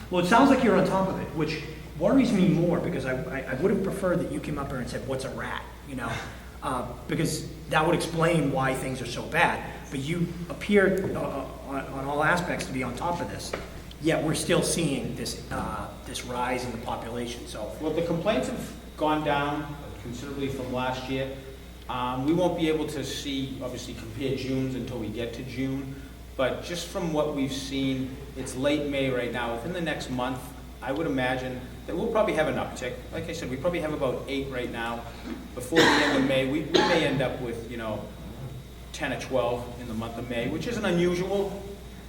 Well, it sounds like you're on top of it, which worries me more, because I would have preferred that you came up here and said, what's a rat, because that would explain why things are so bad. But you appear on all aspects to be on top of this, yet we're still seeing this rise in the population. So, well, the complaints have gone down considerably from last year. We won't be able to see, obviously, compare June's until we get to June, but just from what we've seen, it's late May right now. Within the next month, I would imagine that we'll probably have an uptick. Like I said, we probably have about 8 right now. Before the end of May, we may end up with, 10 or 12 in the month of May, which isn't unusual,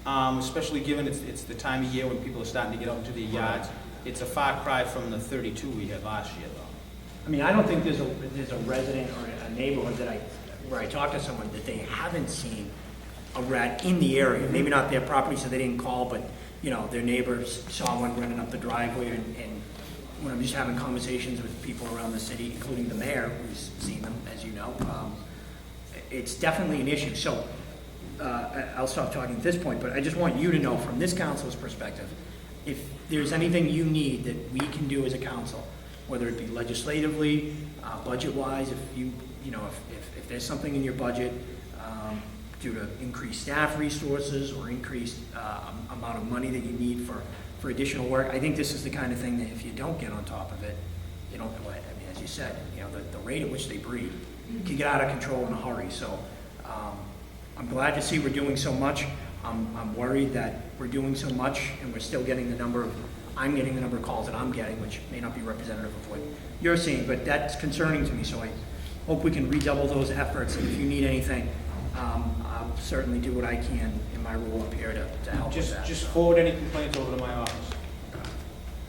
especially given it's the time of year when people are starting to get out into their yards. It's a far cry from the 32 we had last year, though. I mean, I don't think there's a resident or a neighborhood where I talk to someone that they haven't seen a rat in the area. Maybe not their property, so they didn't call, but their neighbors saw one running up the driveway, and when I'm just having conversations with people around the city, including the mayor, who's seen them, as you know, it's definitely an issue. So I'll stop talking at this point, but I just want you to know from this council's perspective, if there's anything you need that we can do as a council, whether it be legislatively, budget-wise, if there's something in your budget due to increased staff resources or increased amount of money that you need for additional work, I think this is the kind of thing that if you don't get on top of it, as you said, the rate at which they breed can get out of control in a hurry. So I'm glad to see we're doing so much. I'm worried that we're doing so much and we're still getting I'm getting the number of calls that I'm getting, which may not be representative of what you're seeing, but that's concerning to me. So I hope we can redouble those efforts. And if you need anything, I'll certainly do what I can in my role up here to help with that. Just forward any complaints over to my office.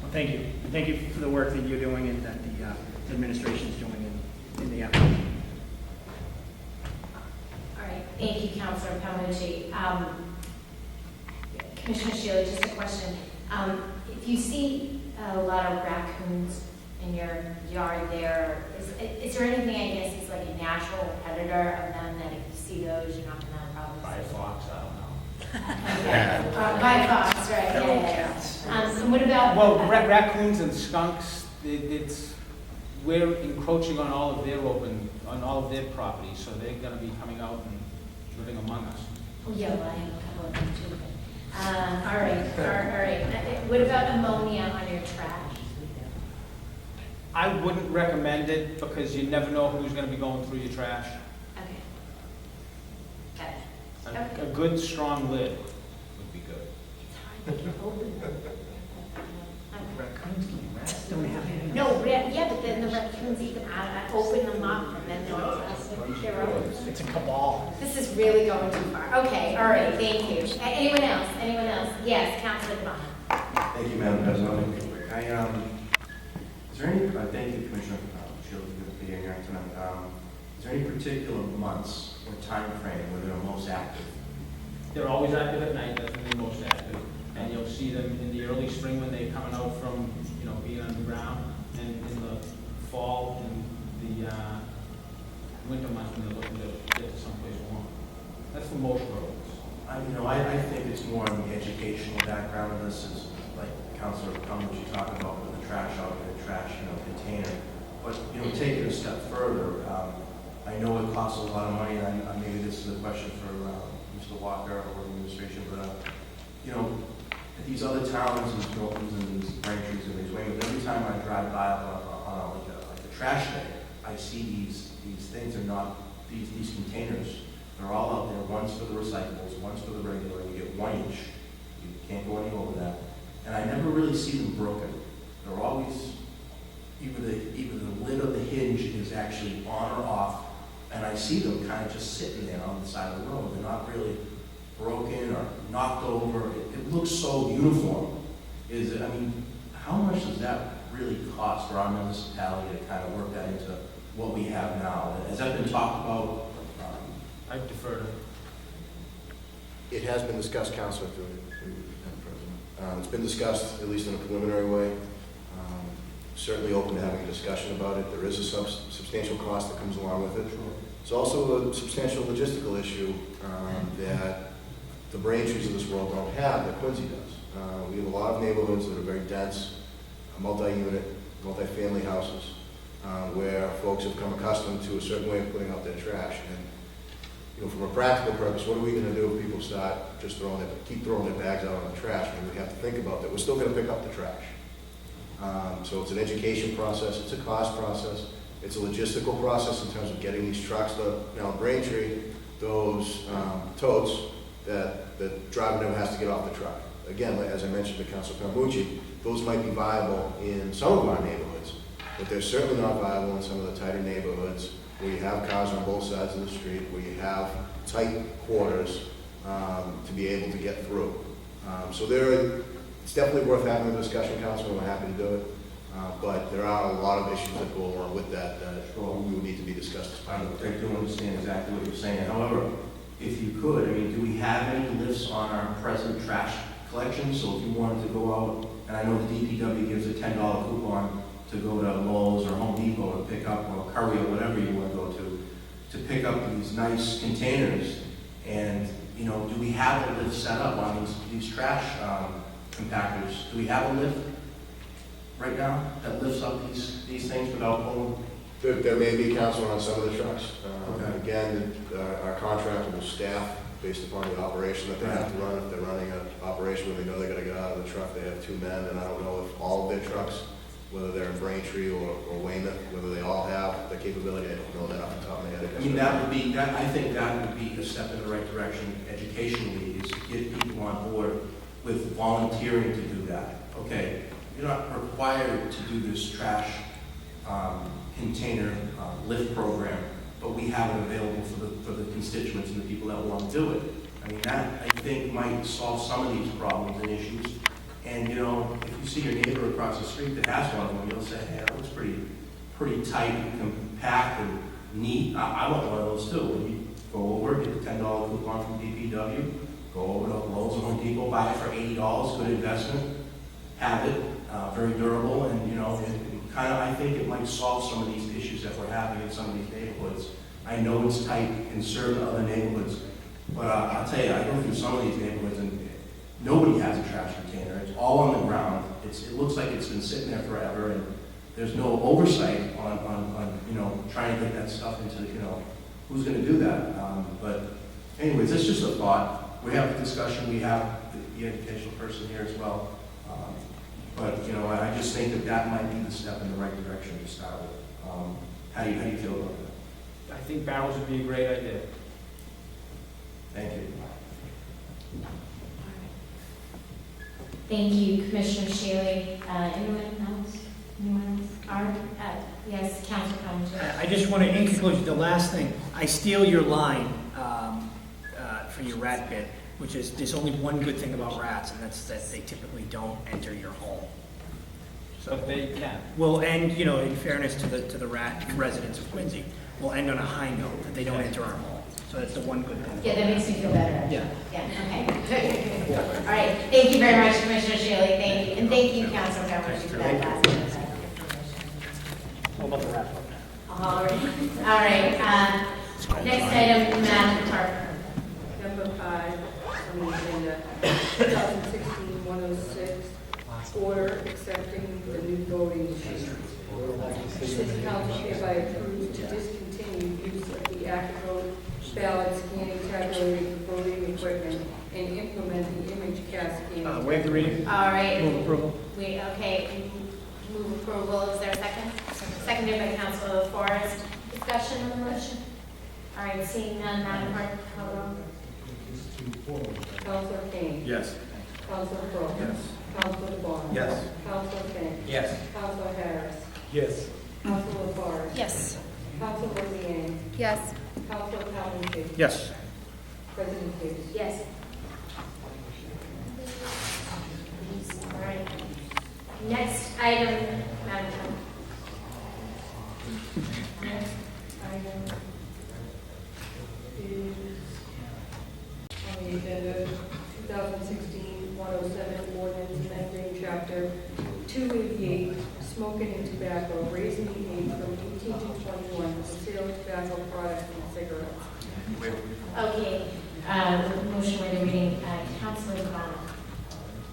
Well, thank you. And thank you for the work that you're doing and that the administration is doing in the effort. All right, thank you, Councilor Palmucci. Commissioner Shealy, just a question. If you see a lot of raccoons in your yard there, is there anything, I guess, is like a natural predator of them that if you see those, you're not gonna have problems? By a fox, I don't know. Okay. By fox, right, yeah. And what about? Well, raccoons and skunks, we're encroaching on all of their property, so they're gonna be coming out and living among us. Oh, yeah, well, I have a couple of them too. But, all right. What about ammonia on your trash? I wouldn't recommend it because you never know who's gonna be going through your trash. Okay. Got it. A good, strong lid would be good. It's hard to get open. Raccoons and rats don't have any. No, yeah, but then the raccoons eat them out, I open them up, and then they're open. It's a cabal. This is really going too far. Okay, all right, thank you. Anyone else? Anyone else? Yes, Councilor Devon. Thank you, Madam President. Is there any, thank you, Commissioner Shields, for being here tonight. Is there any particular months or time frame where they're most active? They're always active at night, that's when they're most active. And you'll see them in the early spring when they're coming out from, being underground, and in the fall and the winter months when they're looking to get to someplace warm. That's for most roads. I think it's more on the educational background of this, is like Councilor Cummings, you talking about with the trash out in the trash, container. But, take it a step further, I know it costs a lot of money, and maybe this is a question for Mr. Walker or the administration, but, at these other towns, these Miltons and these Braintrees and these Weymouth, every time I drive by on like a trash day, I see these things are not, these containers, they're all out there, one's for the recyclables, one's for the regular, you get 1 each, you can't go any over that, and I never really see them broken. They're always, either the lid of the hinge is actually on or off, and I see them kind of just sitting there on the side of the road. They're not really broken or knocked over. It looks so uniform. How much does that really cost for our municipality to kind of work that into what we have now? Has that been talked about? I defer to. It has been discussed, Councilor, through Madam President. It's been discussed, at least in a preliminary way. Certainly open to having a discussion about it. There is a substantial cost that comes along with it. It's also a substantial logistical issue that the Braintrees of this world don't have, that Quincy does. We have a lot of neighborhoods that are very dense, multi-unit, multi-family houses, where folks have come accustomed to a certain way of putting out their trash. And from a practical purpose, what are we going to do if people start just keep throwing their bags out on the trash? We have to think about that. We're still going to pick up the trash. So it's an education process, it's a cost process, it's a logistical process in terms of getting these trucks. Now in Braintree, those totes that the driver never has to get off the truck. Again, as I mentioned to Councilor Palmucci, those might be viable in some of our neighborhoods, but they're certainly not viable in some of the tighter neighborhoods where you have cars on both sides of the street, where you have tight quarters to be able to get through. It's definitely worth having a discussion, Councilman. We're happy to do it. But there are a lot of issues that go along with that we would need to be discussed. I do understand exactly what you're saying. However, if you could, do we have any lifts on our present trash collection? So if you wanted to go out, and I know the DPW gives a $10 coupon to go to Lowe's or Home Depot to pick up, or Curry or whatever you want to go to pick up these nice containers. And, do we have a lift set up on these trash compactors? Do we have a lift right now that lifts up these things without pulling? There may be, Councilman, on some of the trucks. Okay. Again, our contractor will staff based upon the operation that they have to run. If they're running an operation where they know they got to get out of the truck, they have 2 men, and I don't know if all of their trucks, whether they're in Braintree or Weymouth, whether they all have the capability. I don't know that off the top of my head. I think that would be a step in the right direction educationally, is to get people on board with volunteering to do that. Okay, you're not required to do this trash container lift program, but we have it available for the constituents and the people that want to do it. That, I think, might solve some of these problems and issues. And, if you see your neighbor across the street that has one of them, you'll say, hey, that looks pretty tight and compact and neat. I want one of those too. When you go over, get the $10 coupon from DPW, Go over to Lowe's or Home Depot, buy it for $80, good investment, have it, very durable, and, you know, I think it might solve some of these issues that we're having in some of these neighborhoods. I know it's tight in certain other neighborhoods, but I'll tell you, I go through some of these neighborhoods and nobody has a trash container. It's all on the ground. It looks like it's been sitting there forever, and there's no oversight on you know, trying to get that stuff into, you know, who's going to do that. But anyways, it's just a thought. We have a discussion. We have the educational person here as well. But, you know, I just think that might be the step in the right direction to start with. How do you feel about that? I think barrels would be a great idea. Thank you. Thank you, Commissioner Shaley. Anyone else? Anyone else? Art? Yes, Councilor Calhoun. I just want to, in conclusion, the last thing, I steal your line for your rat pit, which is, there's only one good thing about rats, and that's that they typically don't enter your home. But they can. We'll end, you know, in fairness to the rat residents of Quincy, we'll end on a high note, that they don't enter our home. So that's the one good thing. Yeah, that makes me feel better, actually. Yeah. Yeah, okay. All right, thank you very much, Commissioner Shaley, thank you. And thank you, Councilor Calhoun, for that last information. How about the rat? All right, next item, Madam Clerk. Number 5 on the agenda, 2016-106, order accepting the new voting machine. City Council hereby approves to discontinue use of the AccuVote ballot scanning tabulating voting equipment and implement the image cast scanning. Waive the reading. All right. Move approval. Okay, move approval, is there a second? Seconded by Councilor Forrest. Discussion on the motion? All right, seeing none, Madam Clerk, call roll. Councilor Kane. Yes. Councilor Crowe. Yes. Councilor DeBon. Yes. Councilor Finn. Yes. Councilor Harris. Yes. Councilor Forrest. Yes. Councilor Leeang. Yes. Councilor Calhoun. Yes. President Hughes. Yes. All right. Next item, Madam Clerk. Next item is on the agenda, 2016-107 ordinance amending chapter 288, smoking and tobacco, raising the age from 18 to 21 for sale of tobacco products and cigarettes. Okay, motion with the reading, Councilor DeBon.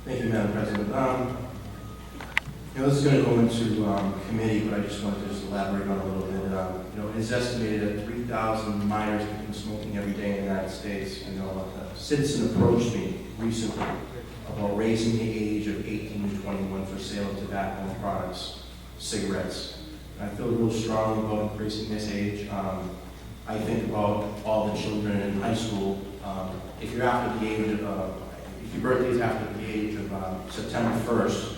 Thank you, Madam President. You know, this is going to go into committee, but I just wanted to elaborate on it a little bit. You know, it is estimated that 3,000 minors begin smoking every day in the United States. You know, a citizen approached me recently about raising the age of 18 to 21 for sale of tobacco and products, cigarettes. And I feel real strongly about increasing this age. I think about all the children in high school. If you're after the age of, if your birthday is after the age of September 1st,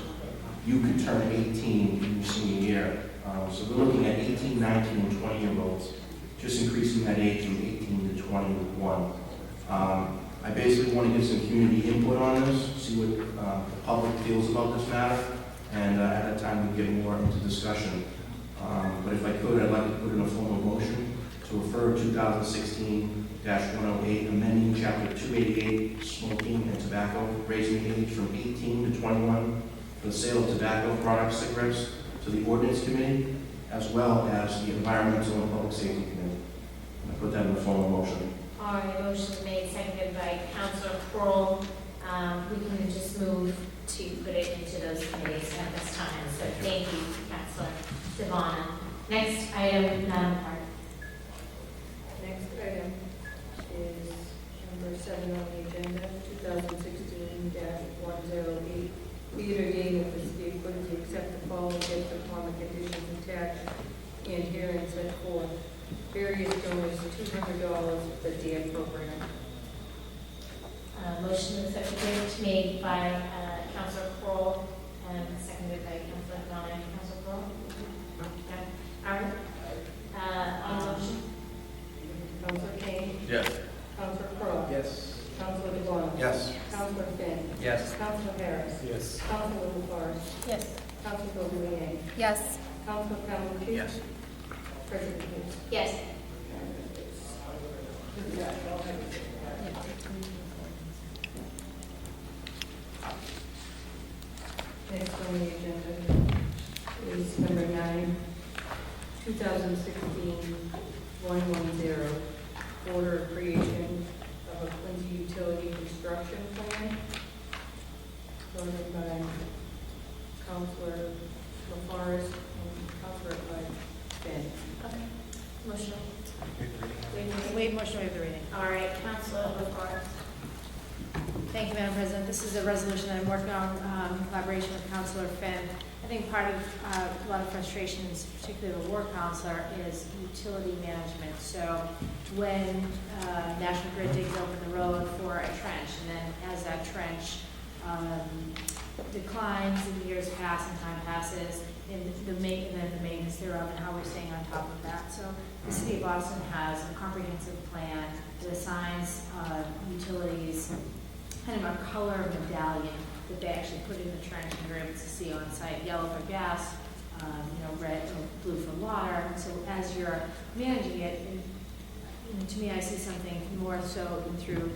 you could turn 18 in your senior year. So we're looking at 18, 19, and 20-year-olds, just increasing that age from 18 to 21. I basically want to get some community input on this, see what the public feels about this matter, and at that time we get more into discussion. But if I could, I'd like to put in a formal motion to refer 2016-108, amending Chapter 288, smoking and tobacco, raising the age from 18 to 21 for the sale of tobacco products, cigarettes, to the Ordinance Committee, as well as the Environmental and Public Safety Committee. I put that in the formal motion. All right, motion made, seconded by Councilor Kroll. We can just move to put it into those committees at this time. So thank you, Councilor Devon. Next item, Madam Clerk. Next item is number 7 on the agenda, 2016-108. Be it ordained that the city of Quincy accept the following gifts upon the conditions attached and herein set forth. Various donors $200 for the DAN program. Motion to accept the gift made by Councilor Kroll and seconded by Councilor Devon and Councilor Kroll. Okay. All right. On the motion. Councilor Kane. Yes. Councilor Crowe. Yes. Councilor DeBon. Yes. Councilor Finn. Yes. Councilor Harris. Yes. Councilor Forrest. Yes. Councilor Leeang. Yes. Councilor Calhoun. Yes. President Hughes. Yes. Next on the agenda is number 9, 2016-110, order of creation of a Quincy utility construction plan, voted by Councilor LaForest and Councilor Finn. Okay. Motion. Wait, motion to waive the reading. All right, Councilor LaForest. Thank you, Madam President. This is a resolution that I'm working on in collaboration with Councilor Finn. I think part of a lot of frustrations, particularly the ward counselor, is utility management. So when National Grid digs open the road for a trench, and then as that trench declines and years pass and time passes, and then the maintenance thereof and how we're staying on top of that. So the city of Boston has a comprehensive plan that assigns utilities kind of a color medallion that they actually put in the trench, and you're able to see on site: yellow for gas, red or blue for water. So as you're managing it, and to me, I see something more so through,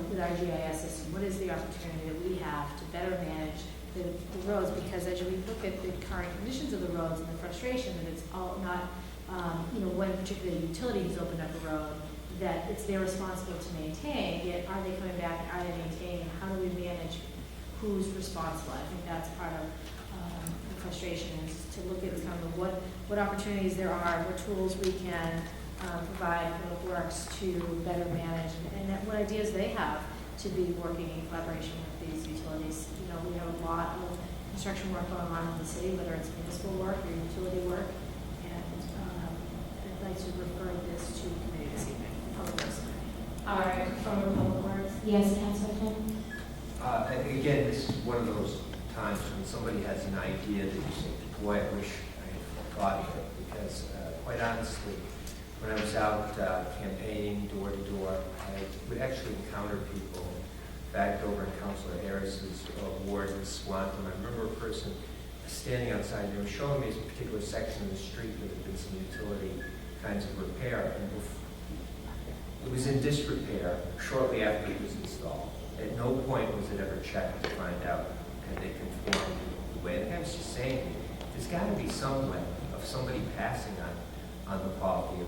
with our GIS system. What is the opportunity that we have to better manage the roads? Because as we look at the current conditions of the roads and the frustration that it's all not, when particular utility has opened up a road, that it's their responsible to maintain, yet are they coming back, are they maintaining, how do we manage who's responsible? I think that's part of the frustration, is to look at kind of what opportunities there are, what tools we can provide Public Works to better manage, and what ideas they have to be working in collaboration with these utilities. We have a lot of construction work going on in the city, whether it's municipal work or utility work, and I'd like to refer this to committee this evening. All right, from Public Works. Yes, Councilor Finn? Again, this is one of those times when somebody has an idea that you think, boy, I wish I had thought of it, because quite honestly, when I was out campaigning door to door, I would actually encounter people. In fact, over in Councilor Harris's ward in Swanton, I remember a person standing outside, and they were showing me a particular section of the street where there had been some utility kinds of repair, and it was in disrepair shortly after it was installed. At no point was it ever checked to find out had they conformed the way. And I was just saying, there's got to be some way of somebody passing on the quality of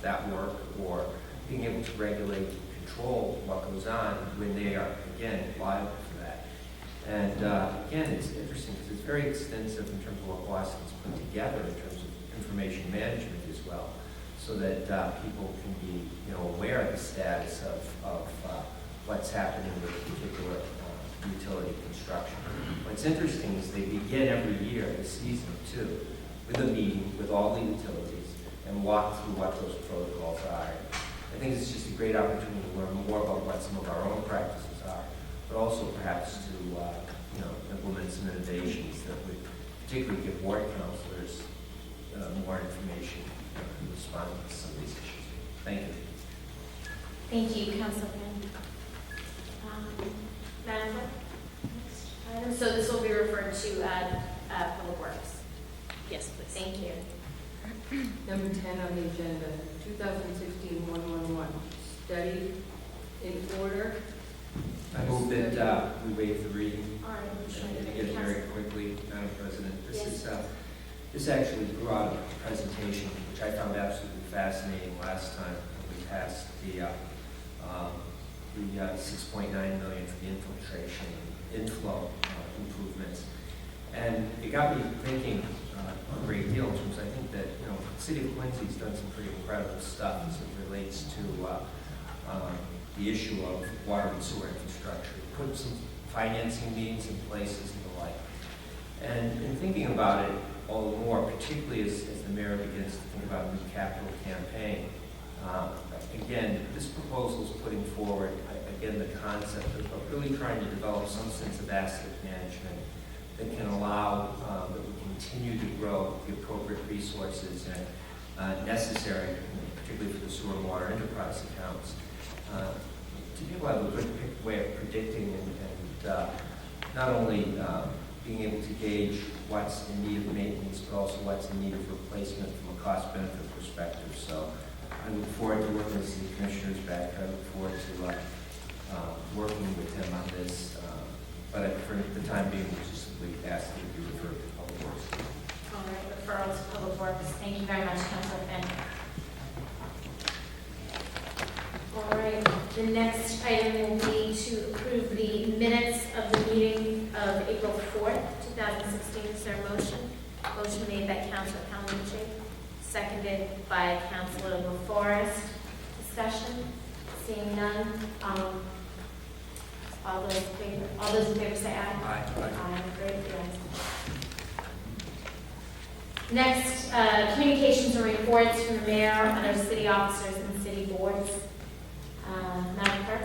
that work, or being able to regulate, control what goes on when they are, again, liable for that. And again, it's interesting because it's very extensive in terms of what Boston's put together in terms of information management as well, so that people can be, aware of the status of what's happening with particular utility construction. What's interesting is they begin every year, the season too, with a meeting with all the utilities and walk through what those protocols are. I think it's just a great opportunity to learn more about what some of our own practices are, but also perhaps to implement some innovations that would particularly give ward councilors more information in response to some of these issues. Thank you. Thank you, Councilor Finn. Madam Clerk? Next item. So this will be referred to Public Works. Yes, please. Thank you. Number 10 on the agenda, 2016-111, study in order. I move that we waive the reading. All right, I'm sure And that again, very quickly, Madam President, this actually grew out of a presentation which I found absolutely fascinating last time when we passed the 6.9 million for the infiltration inflow improvements. And it got me thinking a great deal in terms, I think that, the city of Quincy's done some pretty incredible stuff as it relates to the issue of water and sewer infrastructure. Put some financing means in places and the like. And in thinking about it all the more, particularly as the mayor begins to think about a new capital campaign, again, this proposal is putting forward, again, the concept of really trying to develop some sense of asset management that can allow that we continue to grow the appropriate resources necessary, particularly for the sewer and water enterprise accounts, to be able to have a good way of predicting and not only being able to gauge what's in need of maintenance, but also what's in need of replacement from a cost-benefit perspective. So I look forward to working with the commissioners back. I look forward to working with him on this but for the time being, we just simply ask that you refer to Public Works. All right, referral to Public Works. Thank you very much, Councilor Finn. All right, the next item will be to approve the minutes of the meeting of April 4th, 2016. Is there a motion? Motion made by Councilor Calhoun, seconded by Councilor LaForest. Discussion? Seeing none. All those in favor say aye. Aye. Aye. Great, yes. Next, communications and reports from the mayor, other city officers, and city boards. Madam Clerk?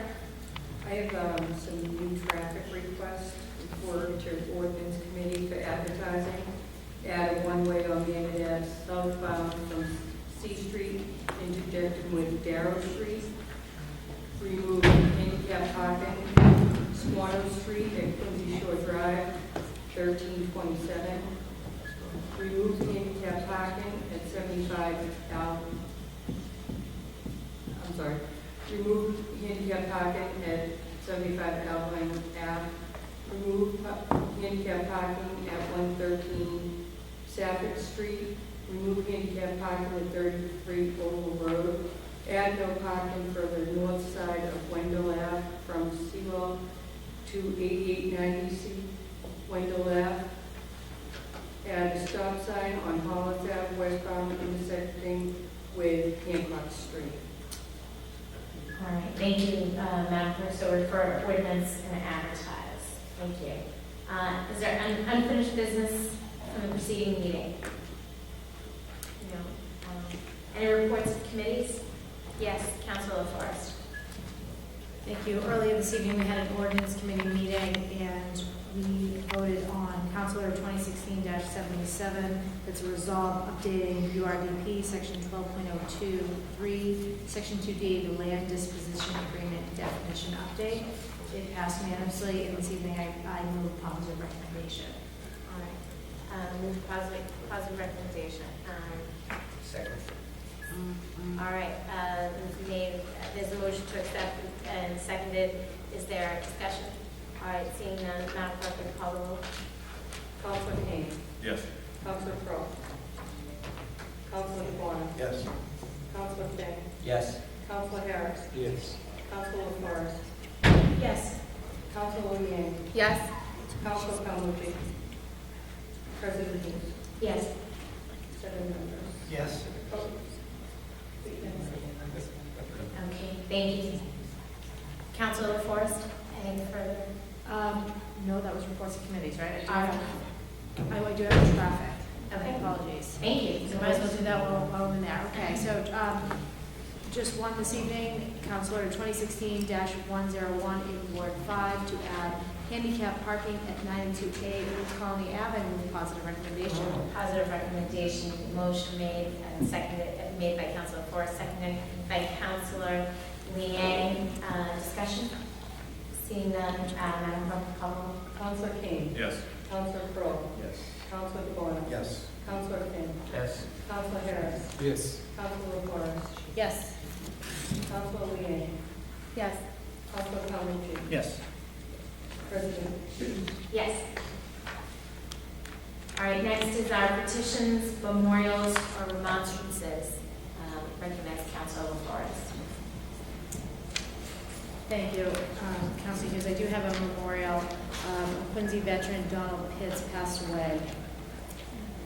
I have some new traffic requests for to ordinance committee for advertising. Add a one-way on Maynard Ave southbound from C Street interjected with Darrow Street. Remove handicap parking, Squanto Street at Quincy Shore Drive, 1327. Remove handicap parking at 75 Alvin. I'm sorry. Remove handicap parking at 75 Alvin Ave. Remove handicap parking at 113 Safford Street. Remove handicap parking at 33 Oval Road. Add no parking for the north side of Wendell Ave from Seawell to 8890 Wendell Ave. Add a stop sign on Hollis Ave westbound intersecting with Hancock Street. All right, thank you, Madam Clerk. So refer ordinance and advertise. Thank you. Is there unfinished business from the preceding meeting? No. Any reports of committees? Yes, Councilor Forrest. Thank you. Earlier this evening, we had an ordinance committee meeting, and we voted on Council Order 2016-77. It's a resolve updating URDP, Section 12.023, Section 2D, the Land Disposition Agreement Definition Update. It passed unanimously, and this evening I move positive recommendation. All right. Move positive recommendation. Second. All right. There's a motion to accept and seconded. Is there discussion? All right. Seeing none, Madam Clerk, will you call the roll? Councilor Kane. Yes. Councilor Crowe. Councilor DeBona. Yes. Councilor Finn. Yes. Councilor Harris. Yes. Councilor Forrest. Yes. Councilor Yang. Yes. Councilor Calhoun. President Hughes. Yes. 7 members. Yes. Oh. Okay. Thank you. Councilor Forrest, any further? No, that was reports of committees, right? All right. I do have traffic. Okay. Apologies. Thank you. So might as well do that while we're in there. Okay, so just one this evening, Council Order 2016-101 in Ward 5 to add handicap parking at 92A East Colony Avenue with positive recommendation. Positive recommendation, motion made and seconded, made by Councilor Forrest, seconded by Councilor Liang. Discussion? Seeing none, Madam Clerk, call the roll. Councilor Kane. Yes. Councilor Crowe. Yes. Councilor DeBona. Yes. Councilor Finn. Yes. Councilor Harris. Yes. Councilor Forrest. Yes. Councilor Liang. Yes. Councilor Calhoun. Yes. President Hughes. Yes. All right, next is our petitions, memorials, or remonstrances. Recognize Councilor Forrest. Thank you, Councilor Hughes. I do have a memorial. A Quincy veteran, Donald Pitts, passed away.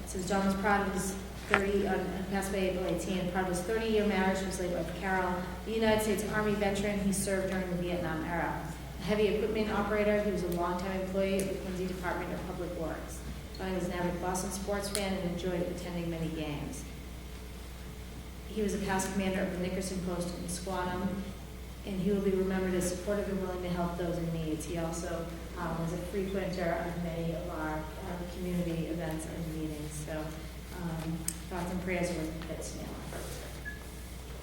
It says Don was proud of his passed away April 18, proud of his 30-year marriage to his late wife Carol. The United States Army veteran, he served during the Vietnam era. A heavy equipment operator, he was a longtime employee of the Quincy Department of Public Works. Donnie was an avid Boston sports fan and enjoyed attending many games. He was a past commander of the Nickerson Post in Squantum, and he will be remembered as supportive and willing to help those in need. He also was a frequenter of many of our community events and meetings. So thoughts and prayers with the Pitts family.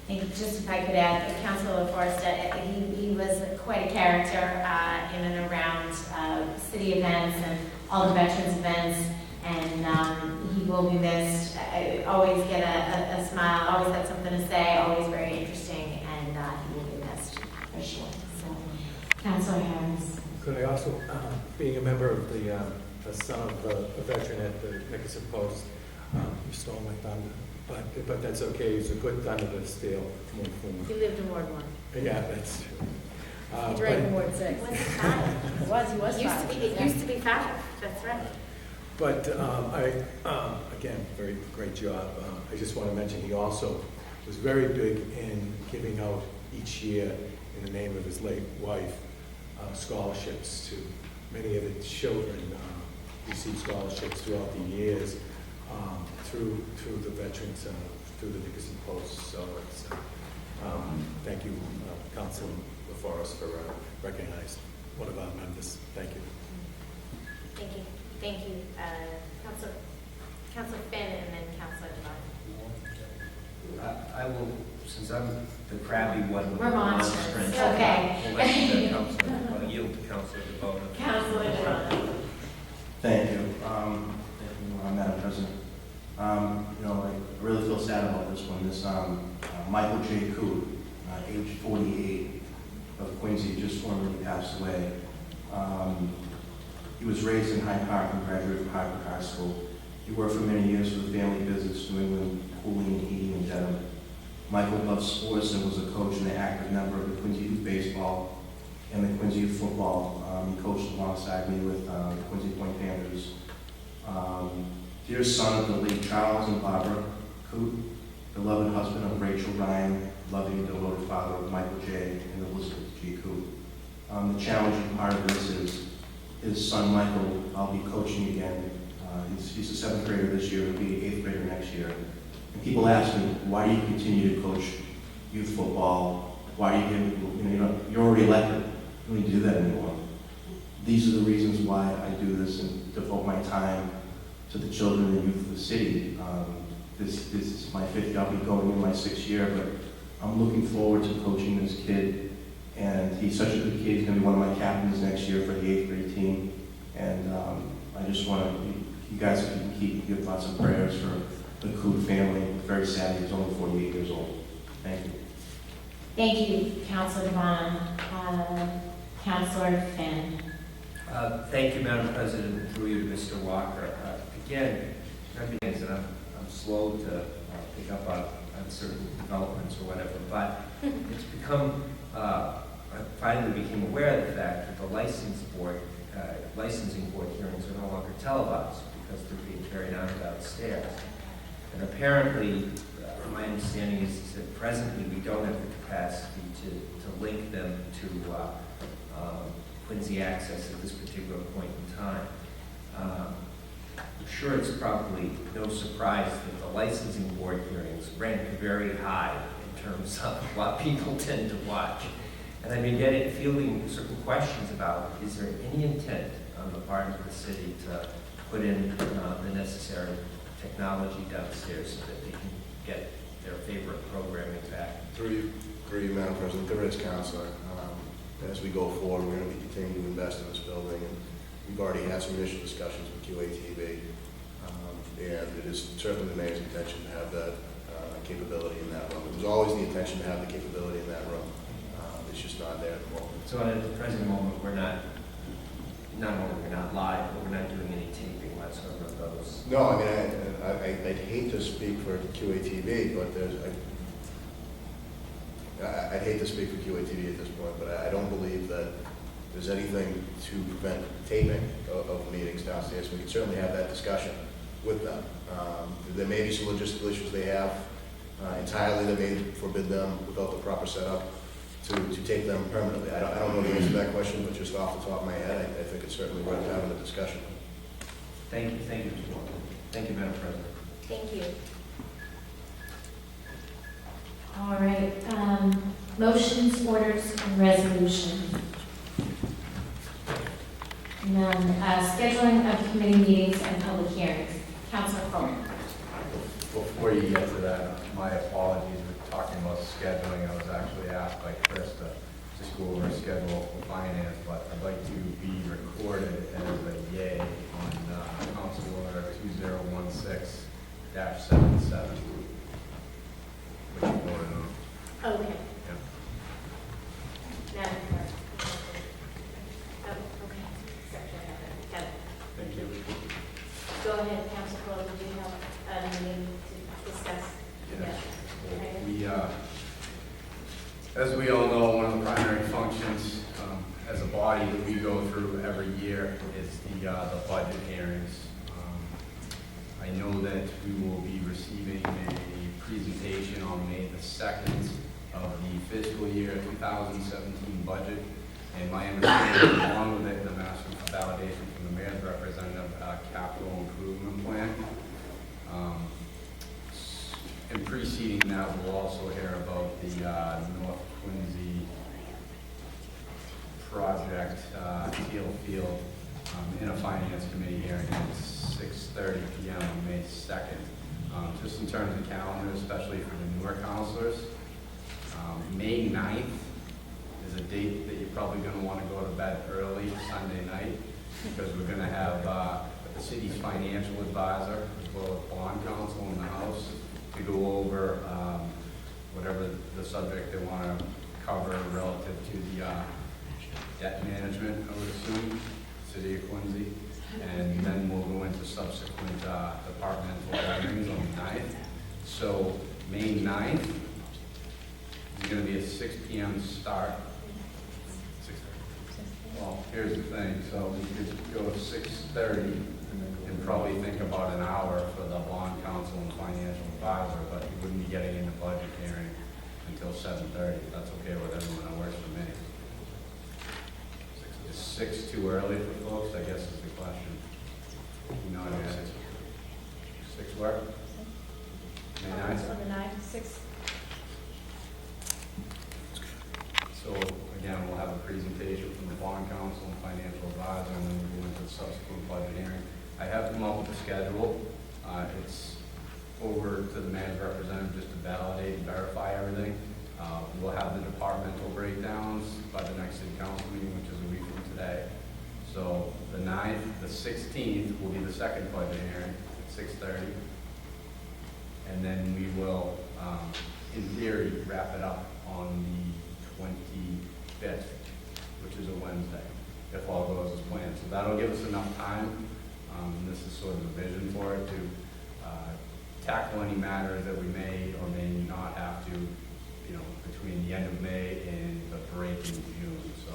And just if I could add, Councilor Forrest, he was quite a character in and around city events and all the veterans events, and he will be missed. I always get a smile, always had something to say, always very interesting, and he will be missed for sure. So, Councilor Harris. Could I also, being a member of the son of a veteran at the Nickerson Post, you stole my thunder, but that's okay. It's a good thunder to steal. He lived in Ward 1. Yeah, that's true. He drank in Ward 6. It was 5. He was Used 5. to be, it used to be 5, that's right. But again, very great job. I just want to mention he also was very big in giving out each year, in the name of his late wife, scholarships to many of the children. Received scholarships throughout the years through the veterans, through the Nickerson Post. So it's, thank you, Councilman LaForest, for recognizing one of our members. Thank you. Thank you. Thank you, Councilor Finn, and then Councilor Devine. I will, since I'm the crabby one with the Remonstrance. remonstrance, Okay. I'll let the councilor, I'll yield to Councilor DeVoe. Councilor Devine. Thank you, Madam President. I really feel sad about this one. This Michael J. Coote, age 48, of Quincy, just formally passed away. He was raised in Hyde Park and graduated from Hyde Park High School. He worked for many years for the family business, New England Cooling and Heating in Dedham. Michael loved sports and was a coach and an active member of the Quincy Youth Baseball and the Quincy Youth Football. He coached alongside me with the Quincy Point Panthers. Dear son of the late Charles and Barbara Coote, beloved husband of Rachel Ryan, loving and devoted father of Michael J. and Elizabeth G. Coote. The challenging part of this is his son Michael, I'll be coaching again. He's a 7th grader this year, he'll be an 8th grader next year. And people ask me, why do you continue to coach youth football? Why do you you're already elected. You don't need to do that anymore. These are the reasons why I do this and devote my time to the children and youth of the city. This is my 5th year, I'll be going in my 6th year, but I'm looking forward to coaching this kid. And he's such a good kid, he's going to be one of my captains next year for the 8th grade team. And I just want you guys, if you can keep your thoughts and prayers for the Coote family. Very sad, he's only 48 years old. Thank you. Thank you, Councilor Devine. Councilor Finn. Thank you, Madam President, through you to Mr. Walker. Again, and I'm slow to pick up on certain developments or whatever, but it's become, I finally became aware of the fact that the licensing board hearings are no longer televised because they're being carried on downstairs. And apparently, my understanding is that presently we don't have the capacity to link them to Quincy Access at this particular point in time. I'm sure it's probably no surprise that the licensing board hearings rank very high in terms of what people tend to watch. And I've been fielding certain questions about, is there any intent on the part of the city to put in the necessary technology downstairs so that they can get their favorite programming back? Through you, Madam President, there is, Councilor. As we go forward, we're going to be continuing to invest in this building, and we've already had some initial discussions with QATV, and it is certainly the mayor's intention to have that capability in that room. It was always the intention to have the capability in that room. It's just not there at the moment. So at the present moment, we're not only we're not live, but we're not doing any taping whatsoever of those. No, I mean, I'd hate to speak for QATV, but I'd hate to speak for QATV at this point, but I don't believe that there's anything to prevent taping of meetings downstairs. We can certainly have that discussion with them. There may be some logistical issues they have entirely that may forbid them without the proper setup to take them permanently. I don't know the answer to that question, but just off the top of my head, I think it's certainly worth having a discussion. Thank you, Mr. Walker. Thank you, Madam President. Thank you. All right, motions, orders, and resolutions. And then scheduling of committee meetings and public hearings. Councilor Fuller. Before you get to that, my apologies. We're talking about scheduling. I was actually asked by Chris to just go over a schedule for finance, but I'd like to be recorded as a yay on Council Order 2016-77. Which you voted on. Okay. Yeah. Madam Clerk. Oh, As we all know, one of the primary functions as a body that we go through every year is the budget hearings. I know that we will be receiving a presentation on May the 2nd of the fiscal year 2017 budget. And my understanding, along with it, and I'm asking for validation from the mayor's representative, capital improvement plan. And preceding that, we'll also hear about the North Quincy project, Teal Field, in a finance committee hearing at 6:30 p.m. on May 2nd. Just in terms of calendar, especially for the newer counselors, May 9th is a date that you're probably going to want to go to bed early Sunday night, because we're going to have the city's financial advisor as well as bond counsel in the House to go over whatever the subject they want to cover relative to the debt management, I would assume, City of Quincy. And then we'll go into subsequent departmental hearings on the 9th. So May 9th is going to be a 6 p.m. start. Well, here's the thing. So we could go to 6:30 and probably think about an hour for the bond counsel and financial advisor, but you wouldn't be getting in the budget hearing until 7:30. That's okay with everyone. That works for me. Is 6 too early for folks? I guess is the question. You know what I mean? 6 work? May 9th? On the 9th, 6. So again, we'll have a presentation from the bond counsel and financial advisor, and then we'll go into the subsequent budget hearing. I have come up with a schedule. It's over to the mayor's representative just to validate and verify everything. We'll have the departmental breakdowns by the next city council meeting, which is a week from today. So the 9th, the 16th will be the second budget hearing at 6:30. And then we will, in theory, wrap it up on the 25th, which is a Wednesday, if all goes as planned. So that'll give us enough time. This is sort of a vision for it to tackle any matters that we may or may not have to, between the end of May and the break in June. So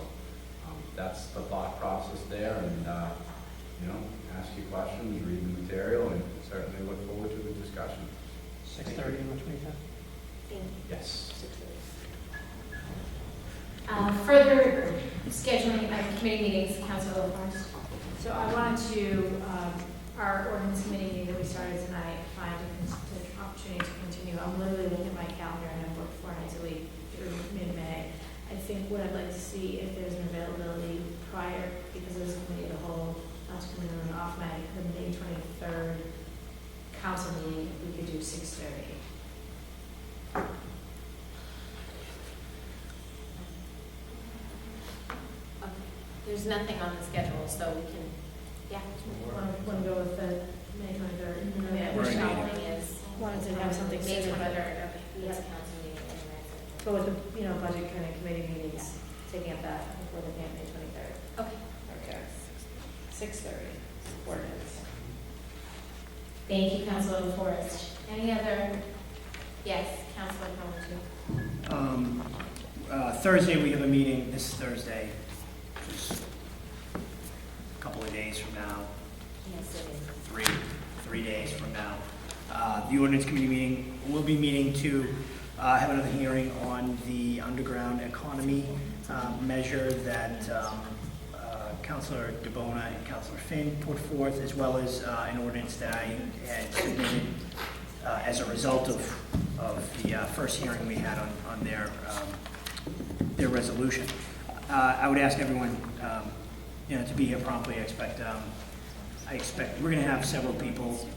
that's the thought process there, and ask you questions, read the material, and certainly look forward to the discussion. 6:30 on the 25th? Yes. Further scheduling of committee meetings, Councilor LaForest. So I wanted to, our ordinance committee meeting that we started tonight, find an opportunity to continue. I'm literally looking at my calendar and I've worked 4 nights a week through mid-May. I think what I'd like to see if there's an availability prior, because there's a committee of the whole, not to come in off May, the May 23rd council meeting, if we could do 6:30. There's nothing on the schedule, so we can, Want to go with the May 23rd? yeah, which following is. Wanted to have something May sooner. 23rd, okay, we have a council meeting anyway. Go with the, budget kind of committee meetings, taking up that before the May 23rd. Okay. Okay. 6:30, ordinance. Thank you, Councilor LaForest. Any other? Yes, Councilor Calhoun. Thursday, we have a meeting this Thursday, just a couple of days from now, Yes, it is. 3 days from now. The ordinance committee meeting, we'll be meeting to have another hearing on the underground economy measure that Councilor DeBona and Councilor Finn put forth, as well as an ordinance that I had submitted as a result of the first hearing we had on their resolution. I would ask everyone, to be here promptly. I expect we're going to have several people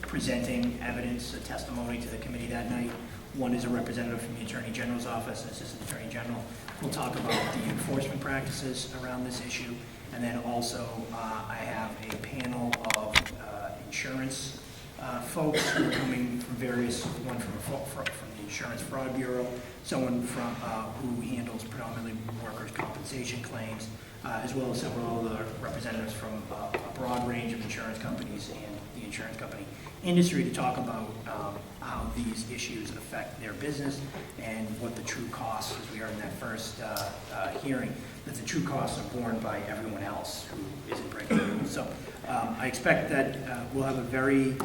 presenting evidence, a testimony to the committee that night. One is a representative from the Attorney General's office, Assistant Attorney General. We'll talk about the enforcement practices around this issue. And then also, I have a panel of insurance folks who are coming from one from the Insurance Fraud Bureau, someone from who handles predominantly workers' compensation claims, as well as several other representatives from a broad range of insurance companies and the insurance company industry to talk about how these issues affect their business and what the true costs, as we heard in that first hearing, that the true costs are borne by everyone else who isn't breaking the rules. So I expect that we'll have a very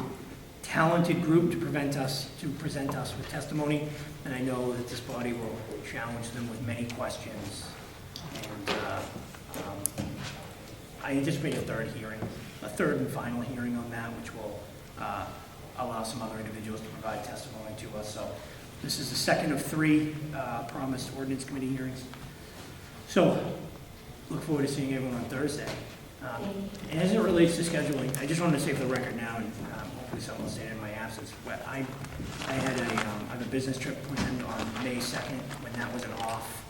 talented group to present us with testimony, and I know that this body will challenge them with many questions. And I anticipate a third and final hearing on that, which will allow some other individuals to provide testimony to us. So this is the second of 3 promised ordinance committee hearings. So look forward to seeing everyone on Thursday. And as it relates to scheduling, I just wanted to say for the record now, and hopefully someone will say it in my absence, but I have a business trip planned on May 2nd, when that was an off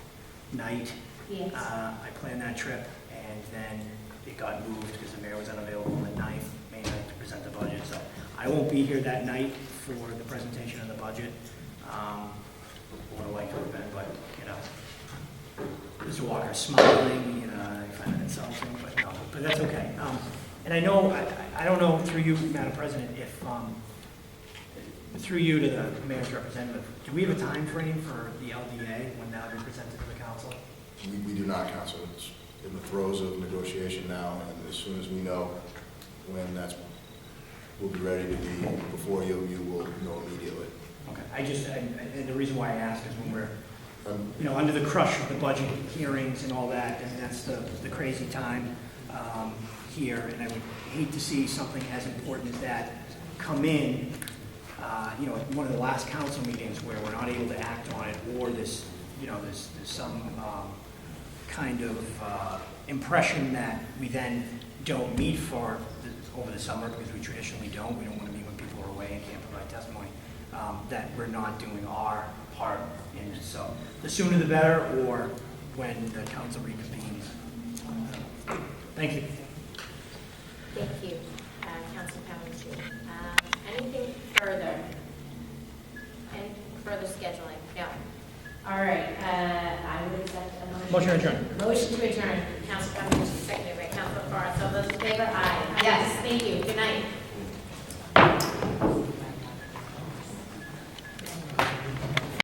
night. Yes. I planned that trip, and then it got moved because the mayor was unavailable on the 9th, May 9th, to present the budget. So I won't be here that night for the presentation of the budget. Would have liked to have been, but, Mr. Walker's smiling, I find it insulting, but no, but that's okay. And I know, I don't know, through you, Madam President, if, through you to the mayor's representative, do we have a time frame for the LDA when that will be presented to the council? We do not, Council. It's in the throes of negotiation now, and as soon as we know when we'll be ready to be before you, you will know immediately. Okay, and the reason why I ask is when we're, under the crush of the budget hearings and all that, and that's the crazy time here, and I would hate to see something as important as that come in, at one of the last council meetings where we're not able to act on it, or there's some kind of impression that we then don't meet over the summer, because we traditionally don't. We don't want to meet when people are away and can't provide testimony, that we're not doing our part in it. So the sooner the better, or when the council reconvenes. Thank you. Thank you, Council Calhoun. Anything further? Any further scheduling? No. All right, I would accept a motion. Motion to adjourn. Motion to adjourn. Council Calhoun, seconded by Council Forrest. All those in favor? Aye. Yes, thank you. Good night.